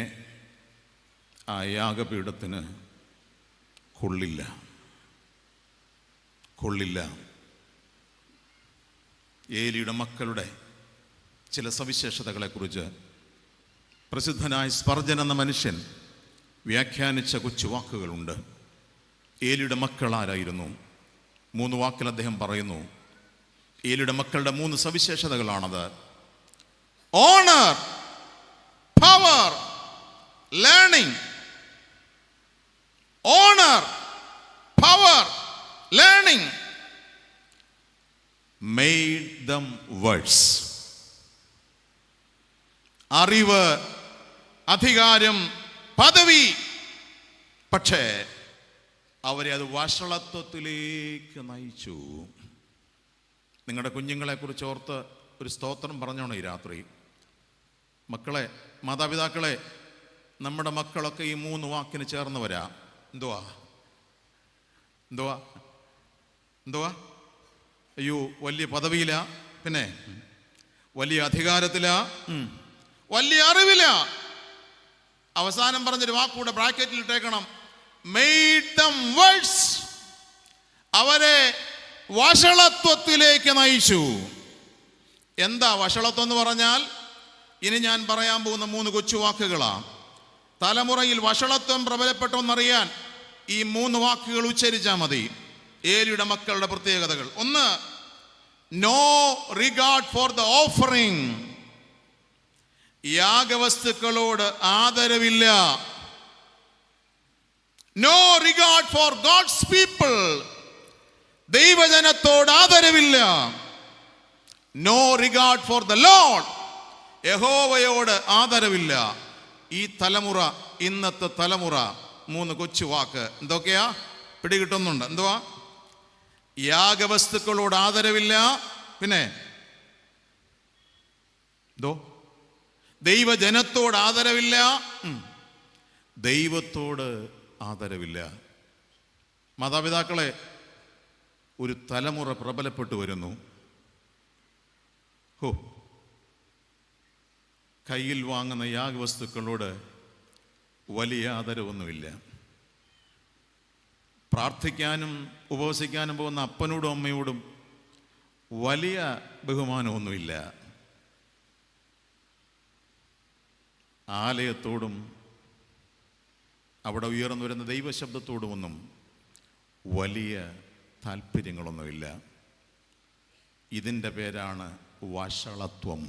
ആ യാഗപീഠത്തിന് കൊള്ളില്ല. ഏലിയുടെ മക്കളുടെ ചില സവിശേഷതകളെക്കുറിച്ച് പ്രസിദ്ധനായ സ്പർജൻ എന്ന മനുഷ്യൻ വ്യാഖ്യാനിച്ച കൊച്ചു വാക്കുകളുണ്ട്. ഏലിയുടെ മക്കൾ ആരായിരുന്നു? 3 വാക്കിൽ അദ്ദേഹം പറയുന്നു: ഏലിയുടെ മക്കളുടെ 3 സവിശേഷതകളാണത്. Honour, power, learning. Honour, power, learning made them worse. അറിവ്, അധികാരം, പദവി, പക്ഷേ അവരെ അത് വഷളത്വത്തിലേക്ക് നയിച്ചു. നിങ്ങളുടെ കുഞ്ഞുങ്ങളെ കുറിച്ച് ഓർത്ത് ഒരു സ്തോത്രം പറഞ്ഞോണം ഈ രാത്രി. മക്കളെ, മാതാപിതാക്കളെ, നമ്മുടെ മക്കളൊക്കെ ഈ 3 വാക്കിന് ചേർന്നവരാ. എന്തുവാ? അയ്യോ, വലിയ പദവിയിലാ, പിന്നെ വലിയ അധികാരത്തിലാ, വലിയ അറിവില്ല. അവസാനം പറഞ്ഞൊരു വാക്കൂടെ ബ്രാക്കറ്റിൽ ഇട്ടേക്കണം, made them worse. അവരെ വഷളത്വത്തിലേക്ക് നയിച്ചു. എന്താ വഷളത്വം എന്ന് പറഞ്ഞാൽ? ഇനി ഞാൻ പറയാൻ പോകുന്ന 3 കൊച്ചു വാക്കുകളാണ്. തലമുറയിൽ വഷളത്വം പ്രബലപ്പെട്ടോന്നറിയാൻ ഈ 3 വാക്കുകൾ ഉച്ചരിച്ചാൽ മതി. ഏലിയുടെ മക്കളുടെ പ്രത്യേകതകൾ. 1, no regard for the offering. യാഗവസ്തുക്കളോട് ആദരവില്ല. No regard for God's people. ദൈവജനത്തോട് ആദരവില്ല. No regard for the Lord. യഹോവയോട് ആദരവില്ല. ഈ തലമുറ, ഇന്നത്തെ തലമുറ, 3 കൊച്ചു വാക്ക് എന്തൊക്കെയാ? പിടികിട്ടുന്നുണ്ട്? എന്തുവാ? യാഗവസ്തുക്കളോട് ആദരവില്ല, പിന്നെ ദൈവജനത്തോട് ആദരവില്ല, ദൈവത്തോട് ആദരവില്ല. മാതാപിതാക്കളെ, ഒരു തലമുറ പ്രബലപ്പെട്ടു വരുന്നു. കയ്യിൽ വാങ്ങുന്ന യാഗവസ്തുക്കളോട് വലിയ ആദരവൊന്നുമില്ല. പ്രാർത്ഥിക്കാനും ഉപവസിക്കാനും പോകുന്ന അപ്പനോടും അമ്മയോടും വലിയ ബഹുമാനമൊന്നുമില്ല. ആലയത്തോടും അവിടെ ഉയർന്നു വരുന്ന ദൈവശബ്ദത്തോടുമൊന്നും വലിയ താല്പര്യങ്ങളൊന്നുമില്ല. ഇതിൻ്റെ പേരാണ് വഷളത്വം.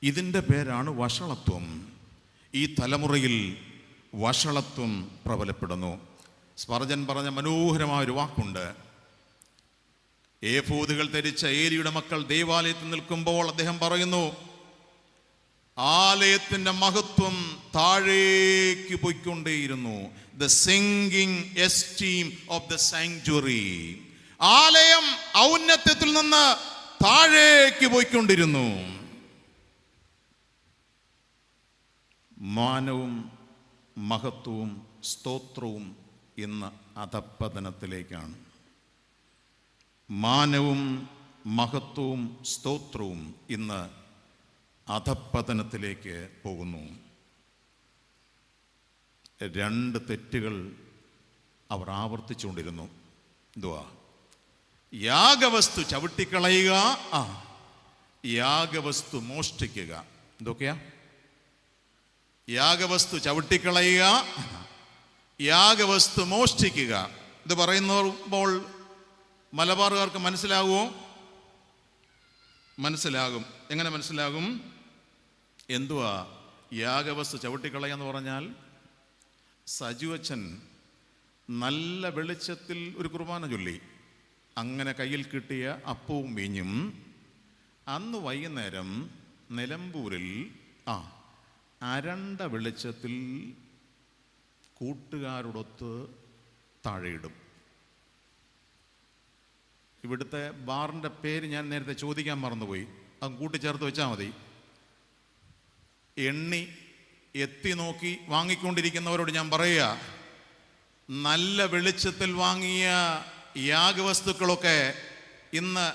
ഇതിൻ്റെ പേരാണ് വഷളത്വം. ഈ തലമുറയിൽ വഷളത്വം പ്രബലപ്പെടുന്നു. സ്പർജൻ പറഞ്ഞ മനോഹരമായൊരു വാക്കുണ്ട്. ഏഫോദുകൾ ധരിച്ച ഏലിയുടെ മക്കൾ ദേവാലയത്തിൽ നിൽക്കുമ്പോൾ അദ്ദേഹം പറയുന്നു, ആലയത്തിൻ്റെ മഹത്വം താഴേക്ക് പോയിക്കൊണ്ടേയിരുന്നു. The sinking esteem of the sanctuary. ആലയം ഔന്നത്യത്തിൽ നിന്ന് താഴേക്ക് പോയിക്കൊണ്ടിരുന്നു. മാനവും മഹത്വവും സ്തോത്രവും ഇന്ന് അധപ്പതനത്തിലേക്കാണ്. മാനവും മഹത്വവും സ്തോത്രവും ഇന്ന് അധപ്പതനത്തിലേക്ക് പോകുന്നു. 2 തെറ്റുകൾ അവർ ആവർത്തിച്ചുകൊണ്ടിരുന്നു. എന്തുവാ? യാഗവസ്തു ചവിട്ടിക്കളയുക, യാഗവസ്തു മോഷ്ടിക്കുക. എന്തൊക്കെയാ? യാഗവസ്തു ചവിട്ടിക്കളയുക, യാഗവസ്തു മോഷ്ടിക്കുക. ഇത് പറയുമ്പോൾ മലബാറുകാർക്ക് മനസ്സിലാകുമോ? മനസ്സിലാകും. എങ്ങനെ മനസ്സിലാകും? എന്തുവാ യാഗവസ്തു ചവിട്ടിക്കളയെന്ന് പറഞ്ഞാൽ? സജുവച്ചൻ നല്ല വെളിച്ചത്തിൽ ഒരു കുർബാന ചൊല്ലി, അങ്ങനെ കയ്യിൽ കിട്ടിയ അപ്പവും വീഞ്ഞും അന്ന് വൈകുന്നേരം നിലമ്പൂരിൽ അരണ്ട വെളിച്ചത്തിൽ കൂട്ടുകാരോടൊത്ത് താഴെയിടും. ഇവിടുത്തെ ബാറിൻ്റെ പേര് ഞാൻ നേരത്തെ ചോദിക്കാൻ മറന്നുപോയി, അത് കൂട്ടിച്ചേർത്ത് വെച്ചാൽ മതി. എണ്ണി എത്തി നോക്കി വാങ്ങിക്കൊണ്ടിരിക്കുന്നവരോട് ഞാൻ പറയുക, നല്ല വെളിച്ചത്തിൽ വാങ്ങിയ യാഗവസ്തുക്കളൊക്കെ ഇന്ന്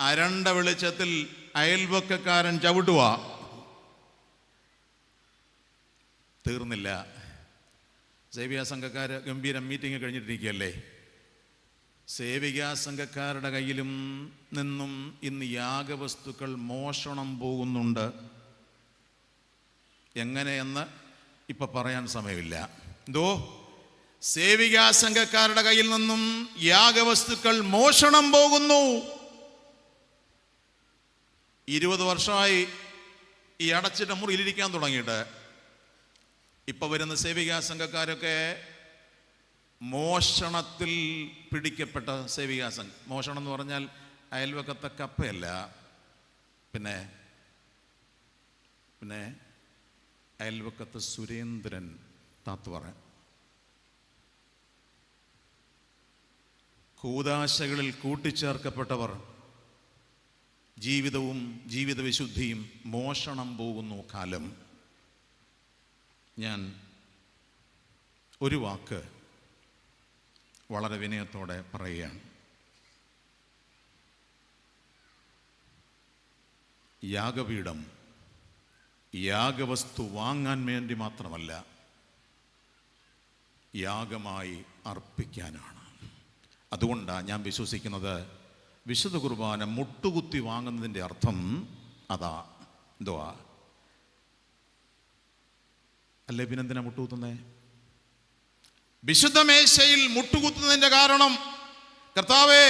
അരണ്ട വെളിച്ചത്തിൽ അയൽവക്കക്കാരൻ ചവിട്ടുക. തീർന്നില്ല. സേവികാ സംഘക്കാർ ഗംഭീര മീറ്റിംഗ് കഴിഞ്ഞിട്ടിരിക്കുകയല്ലേ. സേവികാ സംഘക്കാരുടെ കയ്യിലും നിന്നും ഇന്ന് യാഗവസ്തുക്കൾ മോഷണം പോകുന്നുണ്ട്. എങ്ങനെയെന്ന് ഇപ്പം പറയാൻ സമയമില്ല. സേവികാ സംഘക്കാരുടെ കയ്യിൽ നിന്നും യാഗവസ്തുക്കൾ മോഷണം പോകുന്നു. 20 വർഷമായി ഈ അടച്ചിട്ട മുറിയിലിരിക്കാൻ തുടങ്ങിയിട്ട്. ഇപ്പം വരുന്ന സേവികാ സംഘക്കാരൊക്കെ മോഷണത്തിൽ പിടിക്കപ്പെട്ട സേവികാ സംഘം. മോഷണം എന്ന് പറഞ്ഞാൽ അയൽവക്കത്തെ കപ്പയല്ല, പിന്നെ അയൽവക്കത്തെ സുരേന്ദ്രൻ താത്തുപറ. കൂദാശകളിൽ കൂട്ടിച്ചേർക്കപ്പെട്ടവർ ജീവിതവും ജീവിതവിശുദ്ധിയും മോഷണം പോകുന്നു കാലം. ഞാൻ ഒരു വാക്ക് വളരെ വിനയത്തോടെ പറയുകയാണ്. യാഗപീഠം യാഗവസ്തു വാങ്ങാൻ വേണ്ടി മാത്രമല്ല, യാഗമായി അർപ്പിക്കാനാണ്. അതുകൊണ്ടാണ് ഞാൻ വിശ്വസിക്കുന്നത് വിശുദ്ധ കുർബാന മുട്ടുകുത്തി വാങ്ങുന്നതിൻ്റെ അർത്ഥം അതാ. എന്തുവാ? അല്ലേ പിന്നെന്തിനാ മുട്ടുകുത്തുന്നേ? വിശുദ്ധ മേശയിൽ മുട്ടുകുത്തുന്നതിൻ്റെ കാരണം, കർത്താവേ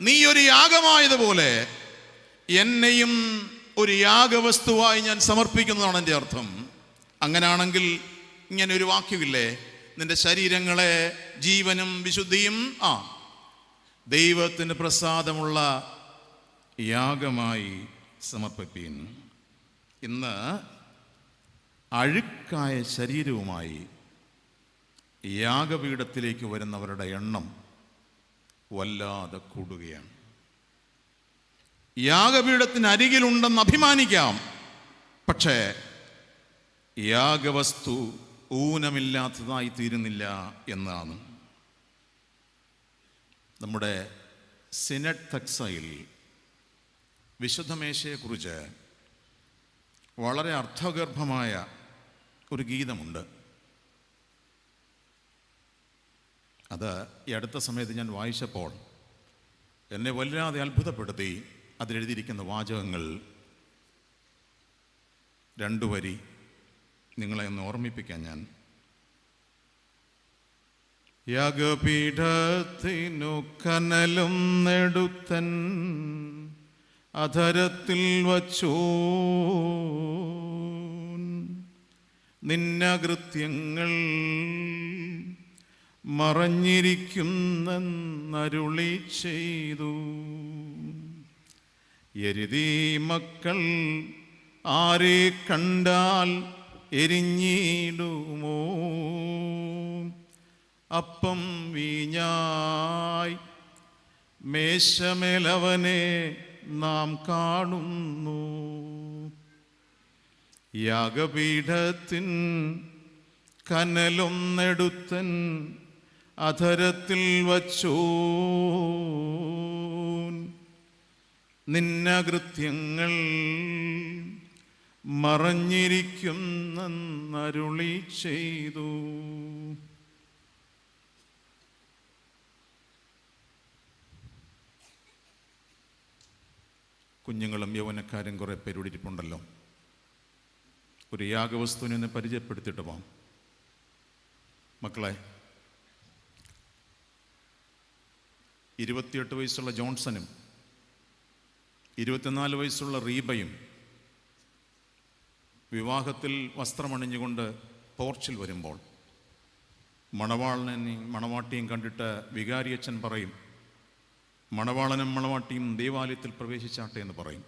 നീ ഒരു യാഗമായതുപോലെ എന്നെയും ഒരു യാഗവസ്തുവായി ഞാൻ സമർപ്പിക്കുന്നതാണ് എൻ്റെ അർത്ഥം. അങ്ങനെയാണെങ്കിൽ ഇങ്ങനെ ഒരു വാക്യമില്ലേ, നിന്റെ ശരീരങ്ങളെ ജീവനും വിശുദ്ധിയും ദൈവത്തിന് പ്രസാദമുള്ള യാഗമായി സമർപ്പിപ്പീൻ. ഇന്ന് അഴുക്കായ ശരീരവുമായി യാഗപീഠത്തിലേക്ക് വരുന്നവരുടെ എണ്ണം വല്ലാതെ കൂടുകയാണ്. യാഗപീഠത്തിന് അരികിലുണ്ടെന്ന് അഭിമാനിക്കാം, പക്ഷേ യാഗവസ്തു ഊനമില്ലാത്തതായി തീരുന്നില്ല എന്നാണ്. നമ്മുടെ സിനഡ് തക്സയിൽ വിശുദ്ധമേശയെക്കുറിച്ച് വളരെ അർത്ഥഗർഭമായ ഒരു ഗീതമുണ്ട്. അത് ഈ അടുത്ത സമയത്ത് ഞാൻ വായിച്ചപ്പോൾ എന്നെ വല്ലാതെ അത്ഭുതപ്പെടുത്തി. അതിലെഴുതിയിരിക്കുന്ന വാചകങ്ങൾ 2 വരി നിങ്ങളെ ഒന്ന് ഓർമ്മിപ്പിക്കാൻ ഞാൻ. യാഗപീഠത്തിനു കനലും നെടുത്തൻ അധരത്തിൽ വച്ചോ നിന്നകൃത്യങ്ങൾ മറഞ്ഞിരിക്കുന്നരുളി ചെയ്തു. എരുതി മക്കൾ ആരെ കണ്ടാൽ എരിഞ്ഞിടുമോ? അപ്പം വീഞ്ഞായി മേശമേലവനെ നാം കാണുന്നു. യാഗപീഠത്തിൻ കനലും നെടുത്തൻ അധരത്തിൽ വച്ചോ നിന്നകൃത്യങ്ങൾ മറഞ്ഞിരിക്കുന്നരുളി ചെയ്തു. കുഞ്ഞുങ്ങളും യൗവനക്കാരും കുറേ പേരിടിപ്പുണ്ടല്ലോ. ഒരു യാഗവസ്തുവിനെ പരിചയപ്പെടുത്തിയിട്ട് പോകാം. മക്കളെ, 28 വയസ്സുള്ള ജോൺസനും 24 വയസ്സുള്ള റീബയും വിവാഹത്തിൽ വസ്ത്രമണിഞ്ഞുകൊണ്ട് പോർച്ചിൽ വരുമ്പോൾ മണവാളനെയും മണവാട്ടിയും കണ്ടിട്ട് വികാരിയച്ഛൻ പറയും, മണവാളനും മണവാട്ടിയും ദേവാലയത്തിൽ പ്രവേശിച്ചാട്ടെ എന്ന് പറയും.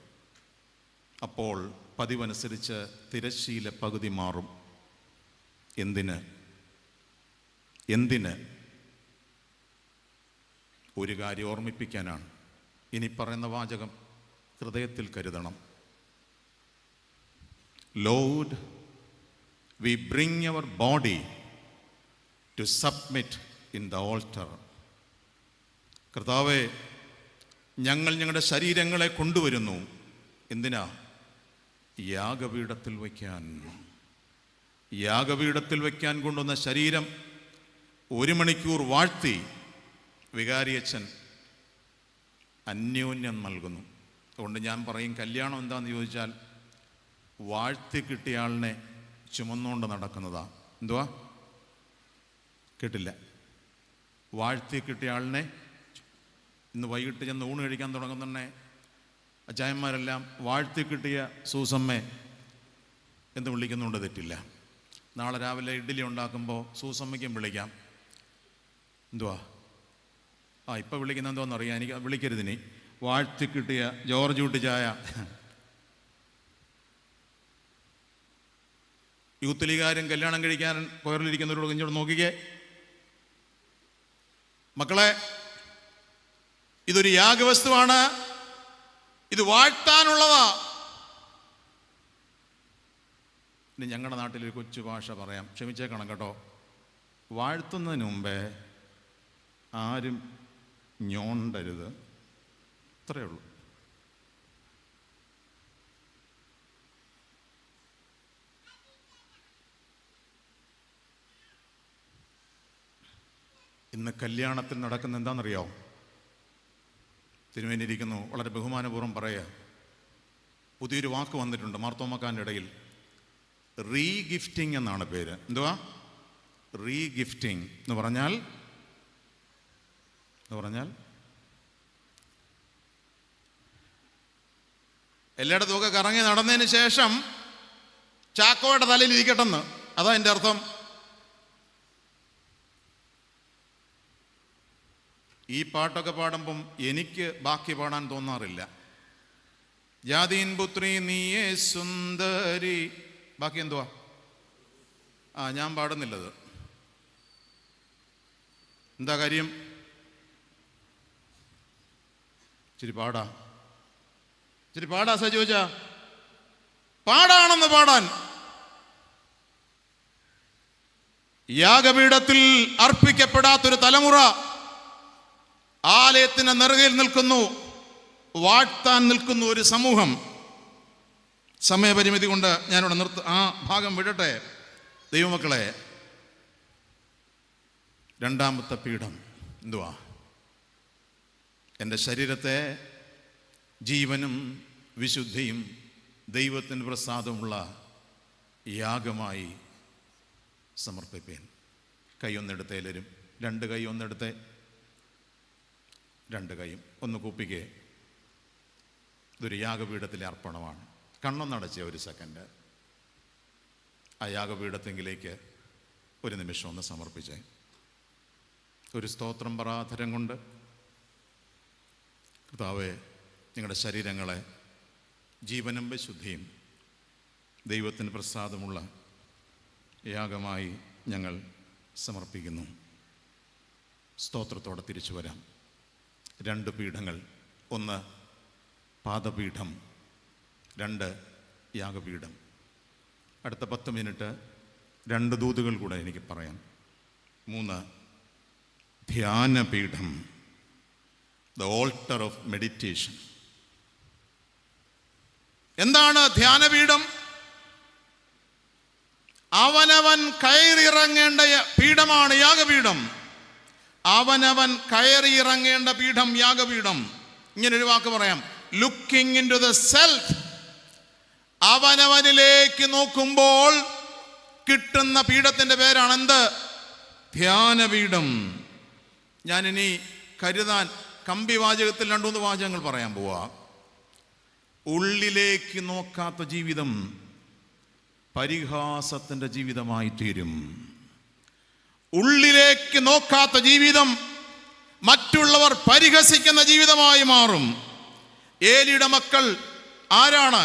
അപ്പോൾ പതിവനുസരിച്ച് തിരശ്ശീല പകുതി മാറും. എന്തിന്? ഒരു കാര്യം ഓർമ്മിപ്പിക്കാനാണ്. ഇനി പറയുന്ന വാചകം ഹൃദയത്തിൽ കരുതണം. Lord, we bring our body to submit in the altar. കർത്താവേ, ഞങ്ങൾ ഞങ്ങളുടെ ശരീരങ്ങളെ കൊണ്ടുവരുന്നു. എന്തിനാ? യാഗപീഠത്തിൽ വയ്ക്കാൻ. യാഗപീഠത്തിൽ വയ്ക്കാൻ കൊണ്ടുവന്ന ശരീരം 1 മണിക്കൂർ വാഴ്ത്തി വികാരിയച്ഛൻ അന്യോന്യം നൽകുന്നു. അതുകൊണ്ട് ഞാൻ പറയും, കല്യാണം എന്താണെന്ന് ചോദിച്ചാൽ വാഴ്ത്തി കിട്ടിയ ആളിനെ ചുമന്നുകൊണ്ട് നടക്കുന്നതാ. എന്തുവാ? കേട്ടില്ല. വാഴ്ത്തി കിട്ടിയ ആളിനെ ഇന്ന് വൈകിട്ട് ചെന്ന് ഊണ് കഴിക്കാൻ തുടങ്ങുന്നെ അച്ചായന്മാരെല്ലാം വാഴ്ത്തി കിട്ടിയ സൂസമ്മേ എന്ന് വിളിക്കുന്നുണ്ട്, തെറ്റില്ല. നാളെ രാവിലെ ഇഡ്ഡലി ഉണ്ടാക്കുമ്പോൾ സൂസമ്മയ്ക്കും വിളിക്കാം. എന്തുവാ ഇപ്പം വിളിക്കുന്ന എന്തോന്നറിയാം, എനിക്ക് വിളിക്കരുതിനി. വാഴ്ത്തി കിട്ടിയ ജോർജ് കുട്ടി ചായ. യൂത്ത് ലീഗുകാരും കല്യാണം കഴിക്കാൻ കൊയറിലിരിക്കുന്നവരോട് ഇങ്ങോട്ട് നോക്കിക്കേ. മക്കളെ, ഇതൊരു യാഗവസ്തുവാണ്, ഇത് വാഴ്ത്താനുള്ളതാ. ഇനി ഞങ്ങളുടെ നാട്ടിലൊരു കൊച്ചു ഭാഷ പറയാം, ക്ഷമിച്ചേക്കണം കേട്ടോ. വാഴ്ത്തുന്നതിന് മുമ്പേ ആരും ഞോണ്ടരുത്, അത്രയേ ഉള്ളൂ. ഇന്ന് കല്യാണത്തിൽ നടക്കുന്ന എന്താണെന്നറിയോ? തിരുമേനിയിരിക്കുന്നു, വളരെ ബഹുമാനപൂർവ്വം പറയുക. പുതിയൊരു വാക്ക് വന്നിട്ടുണ്ട് മാർത്തോമാക്കാൻ്റെ ഇടയിൽ, റീഗിഫ്റ്റിംഗ് എന്നാണ് പേര്. എന്തുവാ റീഗിഫ്റ്റിംഗ് എന്ന് പറഞ്ഞാൽ? എല്ലായിടത്തും ഒക്കെ കറങ്ങി നടന്നതിന് ശേഷം ചാക്കോയുടെ തലയിൽ ഇരിക്കട്ടെന്ന്, അതാ എൻ്റെ അർത്ഥം. ഈ പാട്ടൊക്കെ പാടുമ്പം എനിക്ക് ബാക്കി പാടാൻ തോന്നാറില്ല. ജാതീൻ പുത്രി നീയേ സുന്ദരി, ബാക്കി എന്തുവാ? ഞാൻ പാടുന്നില്ലത്. എന്താ കാര്യം? ഇച്ചിരി പാടാ സജോജ, പാടാണെന്ന് പാടാൻ. യാഗപീഠത്തിൽ അർപ്പിക്കപ്പെടാത്തൊരു തലമുറ ആലയത്തിന് നെറുകയിൽ നിൽക്കുന്നു, വാഴ്ത്താൻ നിൽക്കുന്നു ഒരു സമൂഹം. സമയപരിമിതി കൊണ്ട് ഞാനിവിടെ ആ ഭാഗം വിടട്ടെ. ദൈവമക്കളെ, രണ്ടാമത്തെ പീഠം എന്തുവാ? എൻ്റെ ശരീരത്തെ ജീവനും വിശുദ്ധിയും ദൈവത്തിന് പ്രസാദമുള്ള യാഗമായി സമർപ്പിപ്പേൻ. കൈയൊന്നെടുത്ത് എല്ലാവരും, രണ്ട് കൈ ഒന്നെടുത്ത്, രണ്ട് കൈയും ഒന്ന് കൂപ്പിക്കേ. ഇതൊരു യാഗപീഠത്തിലെ അർപ്പണമാണ്. കണ്ണൊന്നടച്ച ഒരു സെക്കൻഡ്. ആ യാഗപീഠത്തെങ്കിലേക്ക് ഒരു നിമിഷം ഒന്ന് സമർപ്പിച്ചേ. ഒരു സ്തോത്രം പരാധരം കൊണ്ട് കർത്താവേ, നിങ്ങളുടെ ശരീരങ്ങളെ ജീവനും വിശുദ്ധിയും ദൈവത്തിന് പ്രസാദമുള്ള യാഗമായി ഞങ്ങൾ സമർപ്പിക്കുന്നു. സ്തോത്രത്തോടെ തിരിച്ചു വരാം. രണ്ട് പീഠങ്ങൾ, ഒന്ന് പാദപീഠം, രണ്ട് യാഗപീഠം. അടുത്ത 10 മിനിറ്റ് രണ്ട് ദൂതുകൾ കൂടെ എനിക്ക് പറയാം. 3 ധ്യാനപീഠം, ദ ഓൾട്ടർ ഓഫ് മെഡിറ്റേഷൻ. എന്താണ് ധ്യാനപീഠം? അവനവൻ കയറിയിറങ്ങേണ്ട പീഠമാണ് യാഗപീഠം. അവനവൻ കയറിയിറങ്ങേണ്ട പീഠം യാഗപീഠം. ഇങ്ങനൊരു വാക്ക് പറയാം, looking into the self. അവനവനിലേക്ക് നോക്കുമ്പോൾ കിട്ടുന്ന പീഠത്തിന്റെ പേരാണ് എന്ത്? ധ്യാനപീഠം. ഞാനിനി കരുതാൻ കമ്പിവാചകത്തിൽ 2-3 വാചകങ്ങൾ പറയാൻ പോവാ. ഉള്ളിലേക്ക് നോക്കാത്ത ജീവിതം പരിഹാസത്തിന്റെ ജീവിതമായി തീരും. ഉള്ളിലേക്ക് നോക്കാത്ത ജീവിതം മറ്റുള്ളവർ പരിഹസിക്കുന്ന ജീവിതമായി മാറും. ഏലിയുടെ മക്കൾ ആരാണ്?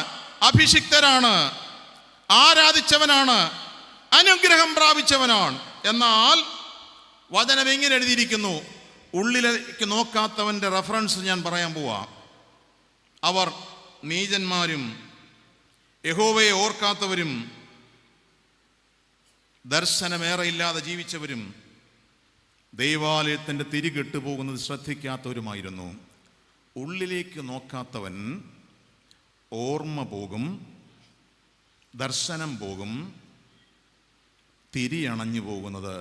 അഭിഷിക്തരാണ്, ആരാധിച്ചവനാണ്, അനുഗ്രഹം പ്രാപിച്ചവനാണ്. എന്നാൽ വചനം എങ്ങനെ എഴുതിയിരിക്കുന്നു? ഉള്ളിലേക്ക് നോക്കാത്തവന്റെ റെഫറൻസ് ഞാൻ പറയാൻ പോവാ. അവർ നീചന്മാരും യഹോവയെ ഓർക്കാത്തവരും ദർശനമേറെ ഇല്ലാതെ ജീവിച്ചവരും ദൈവാലയത്തിൻ്റെ തിരികെട്ടു പോകുന്നത് ശ്രദ്ധിക്കാത്തവരുമായിരുന്നു. ഉള്ളിലേക്ക് നോക്കാത്തവൻ ഓർമ്മ പോകും, ദർശനം പോകും, തിരിയണഞ്ഞു പോകുന്നത്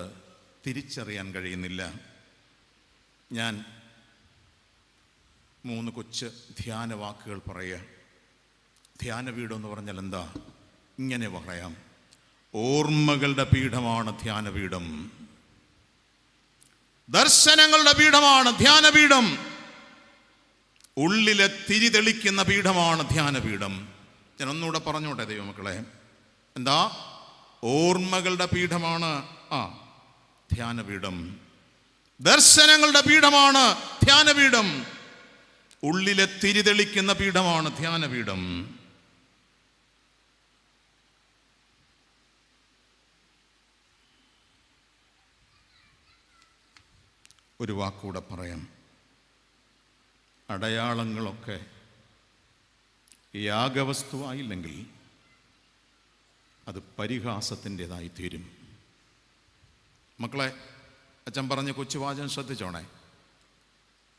തിരിച്ചറിയാൻ കഴിയുന്നില്ല. ഞാൻ 3 കൊച്ചു ധ്യാനവാക്കുകൾ പറയുക. ധ്യാനപീഠം എന്ന് പറഞ്ഞാൽ എന്താ? ഇങ്ങനെ പറയാം, ഓർമ്മകളുടെ പീഠമാണ് ധ്യാനപീഠം. ദർശനങ്ങളുടെ പീഠമാണ് ധ്യാനപീഠം. ഉള്ളിലെ തിരി തെളിക്കുന്ന പീഠമാണ് ധ്യാനപീഠം. ഞാൻ ഒന്നുകൂടെ പറഞ്ഞോട്ടെ ദൈവമക്കളെ, എന്താ? ഓർമ്മകളുടെ പീഠമാണ് ധ്യാനപീഠം. ദർശനങ്ങളുടെ പീഠമാണ് ധ്യാനപീഠം. ഉള്ളിലെ തിരി തെളിക്കുന്ന പീഠമാണ് ധ്യാനപീഠം. ഒരു വാക്കൂടെ പറയാം. അടയാളങ്ങളൊക്കെ യാഗവസ്തുവായില്ലെങ്കിൽ അത് പരിഹാസത്തിൻ്റെതായി തീരും. മക്കളെ, അച്ഛൻ പറഞ്ഞ കൊച്ചുവാചകം ശ്രദ്ധിച്ചോണേ.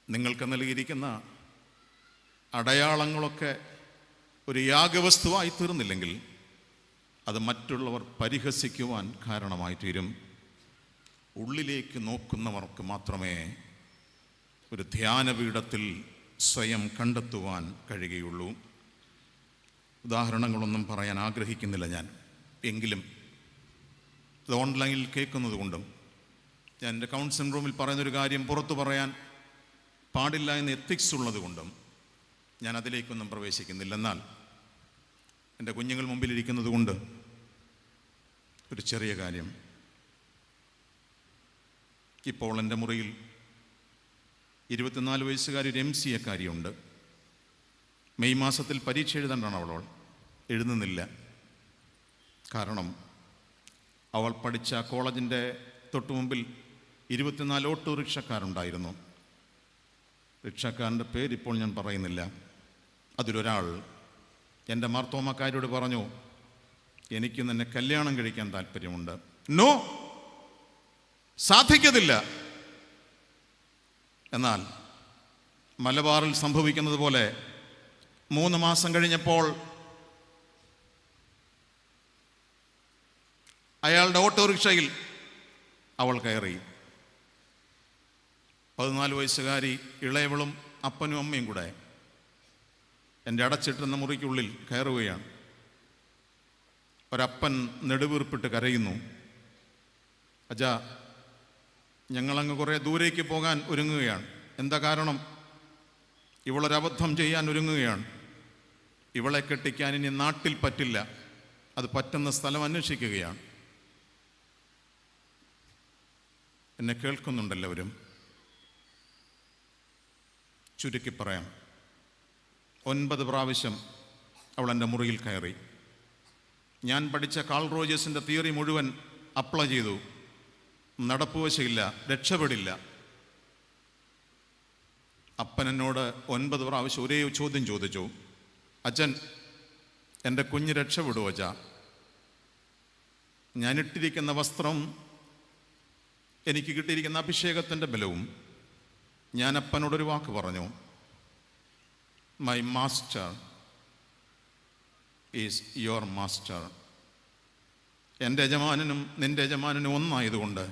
നിങ്ങൾക്ക് നൽകിയിരിക്കുന്ന അടയാളങ്ങളൊക്കെ ഒരു യാഗവസ്തുവായി തീർന്നില്ലെങ്കിൽ അത് മറ്റുള്ളവർ പരിഹസിക്കുവാൻ കാരണമായി തീരും. ഉള്ളിലേക്ക് നോക്കുന്നവർക്ക് മാത്രമേ ഒരു ധ്യാനപീഠത്തിൽ സ്വയം കണ്ടെത്തുവാൻ കഴിയുകയുള്ളൂ. ഉദാഹരണങ്ങളൊന്നും പറയാൻ ആഗ്രഹിക്കുന്നില്ല ഞാൻ. എങ്കിലും ഇത് ഓൺലൈനിൽ കേൾക്കുന്നത് കൊണ്ടും ഞാൻ എൻ്റെ കൗൺസിലിംഗ് റൂമിൽ പറയുന്നൊരു കാര്യം പുറത്തു പറയാൻ പാടില്ല എന്ന് എത്തിക്സ് ഉള്ളത് കൊണ്ടും ഞാൻ അതിലേക്കൊന്നും പ്രവേശിക്കുന്നില്ല. എന്നാൽ എൻ്റെ കുഞ്ഞുങ്ങൾ മുമ്പിലിരിക്കുന്നത് കൊണ്ട് ഒരു ചെറിയ കാര്യം. ഇപ്പോൾ എൻ്റെ മുറിയിൽ 24 വയസ്സുകാരി ഒരു MCA-കാരിയുണ്ട്. മെയ് മാസത്തിൽ പരീക്ഷ എഴുതേണ്ടാണ് അവൾ എഴുതുന്നില്ല. കാരണം അവൾ പഠിച്ച കോളേജിൻ്റെ തൊട്ടു മുമ്പിൽ 24 ഓട്ടോറിക്ഷക്കാരുണ്ടായിരുന്നു. റിക്ഷക്കാരൻ്റെ പേരിപ്പോൾ ഞാൻ പറയുന്നില്ല. അതിലൊരാൾ എൻ്റെ മാർത്തോമാക്കാരോട് പറഞ്ഞു, എനിക്ക് നിന്നെ കല്യാണം കഴിക്കാൻ താല്പര്യമുണ്ട്. നോ, സാധിക്കത്തില്ല. എന്നാൽ മലബാറിൽ സംഭവിക്കുന്നത് പോലെ 3 മാസം കഴിഞ്ഞപ്പോൾ അയാളുടെ ഓട്ടോറിക്ഷയിൽ അവൾ കയറി. 14 വയസ്സുകാരി ഇളയവളും അപ്പനും അമ്മയും കൂടെ എൻ്റെ അടച്ചിട്ടുന്ന മുറിക്കുള്ളിൽ കയറുകയാണ്. ഒരപ്പൻ നെടുവീർപ്പിട്ട് കരയുന്നു. അച്ഛാ, ഞങ്ങളങ്ങ് കുറേ ദൂരേക്ക് പോകാൻ ഒരുങ്ങുകയാണ്. എന്താ കാരണം? ഇവളൊരബദ്ധം ചെയ്യാൻ ഒരുങ്ങുകയാണ്. ഇവളെ കെട്ടിക്കാൻ ഇനി നാട്ടിൽ പറ്റില്ല. അത് പറ്റുന്ന സ്ഥലം അന്വേഷിക്കുകയാണ്. എന്നെ കേൾക്കുന്നുണ്ടെല്ലാവരും? ചുരുക്കി പറയാം, 9 പ്രാവശ്യം അവൾ എൻ്റെ മുറിയിൽ കയറി. ഞാൻ പഠിച്ച കാൾ റോജേഴ്സിൻ്റെ തിയറി മുഴുവൻ അപ്ലൈ ചെയ്തു. നടപ്പുവശയില്ല, രക്ഷപ്പെടില്ല. അപ്പൻ എന്നോട് 9 പ്രാവശ്യം ഒരേ ചോദ്യം ചോദിച്ചു, അച്ഛൻ, എൻ്റെ കുഞ്ഞ് രക്ഷപ്പെടുമോ അച്ഛാ? ഞാനിട്ടിരിക്കുന്ന വസ്ത്രം, എനിക്ക് കിട്ടിയിരിക്കുന്ന അഭിഷേകത്തിൻ്റെ ബലവും, ഞാൻ അപ്പനോടൊരു വാക്ക് പറഞ്ഞു, my master is your master. എൻ്റെ യജമാനനും നിൻ്റെ യജമാനനും ഒന്നായതുകൊണ്ട്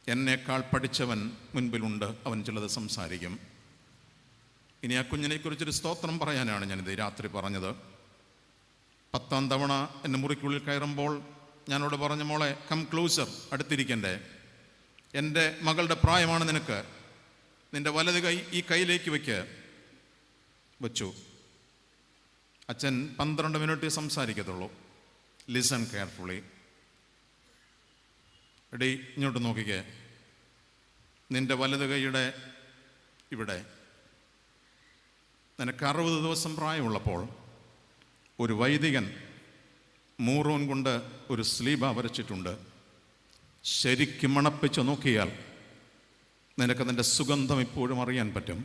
എന്നേക്കാൾ പഠിച്ചവൻ മുൻപിലുണ്ട്, അവൻ ചിലത് സംസാരിക്കും. ഇനി ആ കുഞ്ഞിനെക്കുറിച്ചൊരു സ്തോത്രം പറയാനാണ് ഞാനിത് രാത്രി പറഞ്ഞത്. 10ാം തവണ എൻ്റെ മുറിക്കുള്ളിൽ കയറുമ്പോൾ ഞാനോട് പറഞ്ഞ, മോളെ കം ക്ലോസർ, അടുത്തിരിക്കണ്ടേ, എൻ്റെ മകളുടെ പ്രായമാണ് നിനക്ക്, നിൻ്റെ വലത് കൈ ഈ കൈയിലേക്ക് വെച്ചു. അച്ഛൻ 12 മിനിറ്റ് സംസാരിക്കത്തുള്ളൂ. Listen carefully. എടീ, ഇങ്ങോട്ട് നോക്കിക്കേ, നിൻ്റെ വലത് കൈയുടെ ഇവിടെ നിനക്ക് 60 ദിവസം പ്രായമുള്ളപ്പോൾ ഒരു വൈദികൻ മൂറോൻ കൊണ്ട് ഒരു സ്ലീബ വരച്ചിട്ടുണ്ട്. ശരിക്കും മണപ്പിച്ച് നോക്കിയാൽ നിനക്ക് നിൻ്റെ സുഗന്ധം ഇപ്പോഴും അറിയാൻ പറ്റും.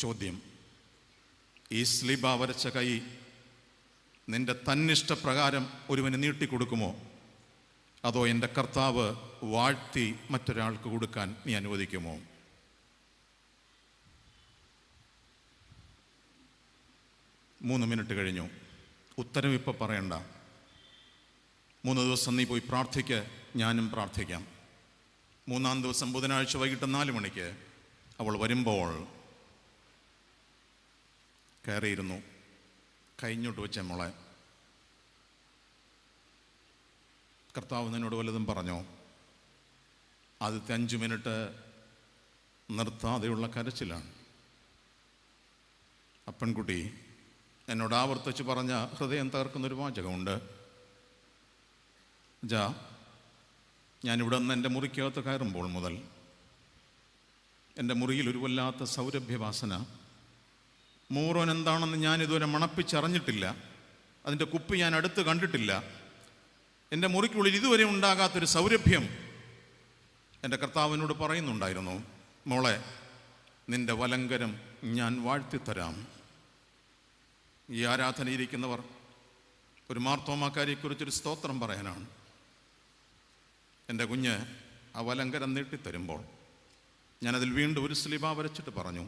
ചോദ്യം, ഈ സ്ലീബ വരച്ച കൈ നിൻ്റെ തന്നിഷ്ടപ്രകാരം ഒരുവന് നീട്ടിക്കൊടുക്കുമോ, അതോ എൻ്റെ കർത്താവ് വാഴ്ത്തി മറ്റൊരാൾക്ക് കൊടുക്കാൻ നീ അനുവദിക്കുമോ? മൂന്ന് മിനിറ്റ് കഴിഞ്ഞു. ഉത്തരം ഇപ്പോൾ പറയണ്ട. 3 ദിവസം നീ പോയി പ്രാർത്ഥിക്ക്, ഞാനും പ്രാർത്ഥിക്കാം. 3-ാം ദിവസം ബുധനാഴ്ച വൈകിട്ട് 4 മണിക്ക് അവൾ വരുമ്പോൾ കയറിയിരുന്നു. കഴിഞ്ഞോട്ട് വെച്ച മോളെ, കർത്താവ് നിന്നോട് വല്ലതും പറഞ്ഞോ? ആദ്യത്തെ 5 മിനിറ്റ് നിർത്താതെയുള്ള കരച്ചിലാണ്. അപ്പൻകുട്ടി എന്നോട് ആവർത്തിച്ച് പറഞ്ഞ ഹൃദയം തകർക്കുന്നൊരു വാചകമുണ്ട്. ഞാനിവിടെ നിന്ന് എൻ്റെ മുറിക്കകത്ത് കയറുമ്പോൾ മുതൽ എൻ്റെ മുറിയിൽ ഒരു വല്ലാത്ത സൗരഭ്യവാസന. മൂറോൻ എന്താണെന്ന് ഞാനിതുവരെ മണപ്പിച്ചറിഞ്ഞിട്ടില്ല. അതിൻ്റെ കുപ്പി ഞാൻ അടുത്ത് കണ്ടിട്ടില്ല. എൻ്റെ മുറിക്കുള്ളിൽ ഇതുവരെ ഉണ്ടാകാത്തൊരു സൗരഭ്യം എൻ്റെ കർത്താവിനോട് പറയുന്നുണ്ടായിരുന്നു. മോളെ, നിൻ്റെ വലങ്കരം ഞാൻ വാഴ്ത്തിത്തരാം. ഈ ആരാധനയിരിക്കുന്നവർ ഒരു മാർത്തോമാക്കാരിയെക്കുറിച്ചൊരു സ്തോത്രം പറയാനാണ്. എൻ്റെ കുഞ്ഞ് ആ വലങ്കരം നീട്ടിത്തരുമ്പോൾ ഞാനതിൽ വീണ്ടും ഒരു സ്ലിബ വരച്ചിട്ട് പറഞ്ഞു,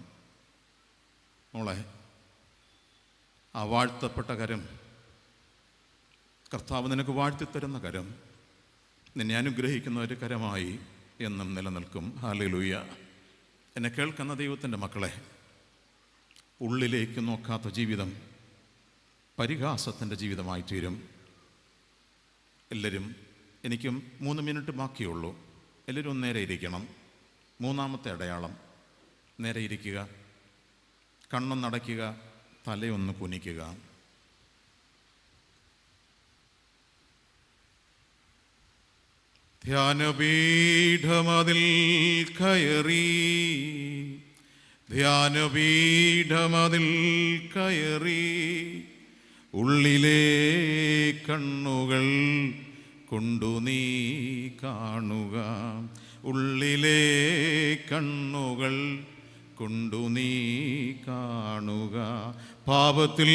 മോളെ, ആ വാഴ്ത്തപ്പെട്ട കരം, കർത്താവ് നിനക്ക് വാഴ്ത്തിത്തരുന്ന കരം നിന്നെ അനുഗ്രഹിക്കുന്ന ഒരു കരമായി എന്നും നിലനിൽക്കും. ഹല്ലേലൂയ. എന്നെ കേൾക്കുന്ന ദൈവത്തിൻ്റെ മക്കളെ, ഉള്ളിലേക്ക് നോക്കാത്ത ജീവിതം പരിഹാസത്തിൻ്റെ ജീവിതമായി തീരും. എല്ലാവരും, എനിക്കും 3 മിനിറ്റ് ബാക്കിയുള്ളൂ. എല്ലാവരും ഒന്ന് നേരെ ഇരിക്കണം. 3-ാമത്തെ അടയാളം, നേരെ ഇരിക്കുക, കണ്ണൊന്നടയ്ക്കുക, തലയൊന്ന് കുനിക്കുക. ധ്യാനപീഠമതിൽ കയറി, ധ്യാനപീഠമതിൽ കയറി, ഉള്ളിലെ കണ്ണുകൾ കൊണ്ടു നീ കാണുക, ഉള്ളിലെ കണ്ണുകൾ കൊണ്ടു നീ കാണുക. പാപത്തിൽ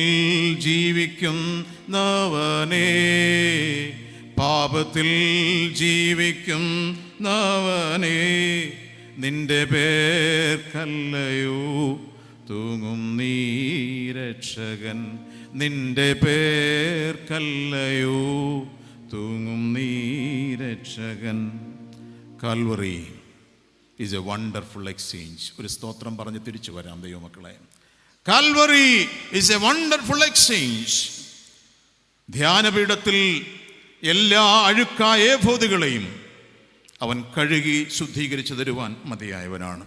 ജീവിക്കുന്നവനേ, പാപത്തിൽ ജീവിക്കുന്നവനേ, നിന്റെ പേർക്കല്ലയോ തൂങ്ങും നീ രക്ഷകൻ, നിന്റെ പേർക്കല്ലയോ തൂങ്ങും നീ രക്ഷകൻ. Calvary is a wonderful exchange. ഒരു സ്തോത്രം പറഞ്ഞ് തിരിച്ചു വരാം ദൈവമക്കളെ. Calvary is a wonderful exchange. ധ്യാനപീഠത്തിൽ എല്ലാ അഴുക്കായ ഏഫോദുകളെയും അവൻ കഴുകി ശുദ്ധീകരിച്ചു തരുവാൻ മതിയായവനാണ്.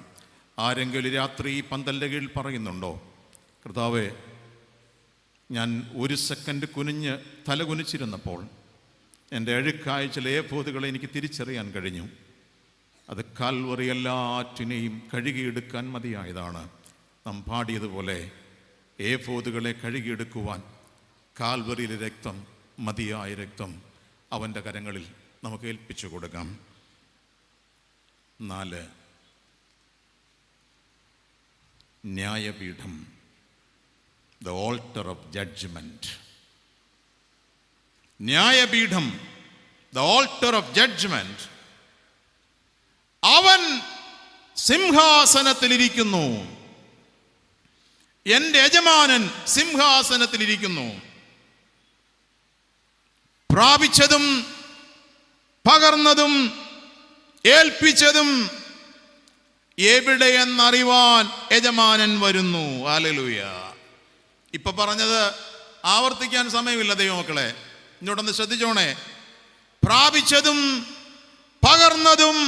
ആരെങ്കിലും രാത്രി പന്തലിൻ്റെ കീഴിൽ പറയുന്നുണ്ടോ, കർത്താവേ, ഞാൻ 1 സെക്കൻഡ് കുനിഞ്ഞ് തല കുനിച്ചിരുന്നപ്പോൾ എൻ്റെ അഴുക്കായ ചില ഏഫോദുകളെ എനിക്ക് തിരിച്ചറിയാൻ കഴിഞ്ഞു. അത് കാൽവറി എല്ലാറ്റിനെയും കഴുകിയെടുക്കാൻ മതിയായതാണ്. നാം പാടിയതുപോലെ ഏഫോദുകളെ കഴുകിയെടുക്കുവാൻ കാൽവറിയിലെ രക്തം, മതിയായ രക്തം അവൻ്റെ കരങ്ങളിൽ നമുക്ക് ഏൽപ്പിച്ചു കൊടുക്കാം. 4, ന്യായപീഠം, ദ ഓൾട്ടർ ഓഫ് ജഡ്ജ്മെന്റ്. ന്യായപീഠം, ദ ഓൾട്ടർ ഓഫ് ജഡ്ജ്മെന്റ്. അവൻ സിംഹാസനത്തിലിരിക്കുന്നു. എൻ്റെ യജമാനൻ സിംഹാസനത്തിലിരിക്കുന്നു. പ്രാപിച്ചതും പകർന്നതും ഏൽപ്പിച്ചതും എവിടെയെന്നറിവാൻ യജമാനൻ വരുന്നു. ഹല്ലേലൂയ. ഇപ്പൊ പറഞ്ഞത് ആവർത്തിക്കാൻ സമയമില്ല ദൈവമക്കളെ, ഇങ്ങോട്ടൊന്ന് ശ്രദ്ധിച്ചോണേ. പ്രാപിച്ചതും പകർന്നതും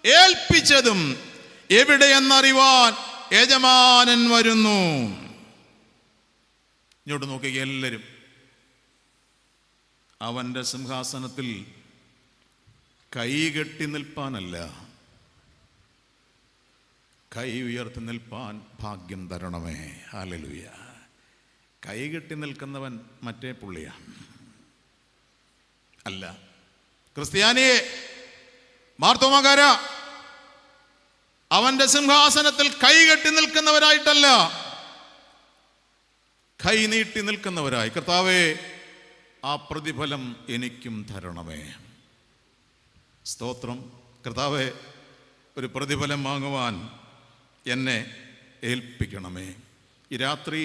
ഏൽപ്പിച്ചതും എവിടെയെന്നറിവാൻ യജമാനൻ വരുന്നു. ഇങ്ങോട്ട് നോക്കുക എല്ലാവരും. അവൻ്റെ സിംഹാസനത്തിൽ കൈകെട്ടി നിൽപ്പാനല്ല, കൈ ഉയർത്തി നിൽപ്പാൻ ഭാഗ്യം തരണമേ. ഹല്ലേലൂയ. കൈകെട്ടി നിൽക്കുന്നവൻ മറ്റേ പുള്ളിയാണ്. അല്ല, ക്രിസ്ത്യാനിയെ, മാർത്തോമാക്കാര, അവന്റെ സിംഹാസനത്തിൽ കൈകെട്ടി നിൽക്കുന്നവരായിട്ടല്ല, കൈ നീട്ടി നിൽക്കുന്നവരായി. കർത്താവേ, ആ പ്രതിഫലം എനിക്കും തരണമേ. സ്തോത്രം. കർത്താവേ, ഒരു പ്രതിഫലം വാങ്ങുവാൻ എന്നെ ഏൽപ്പിക്കണമേ. ഈ രാത്രി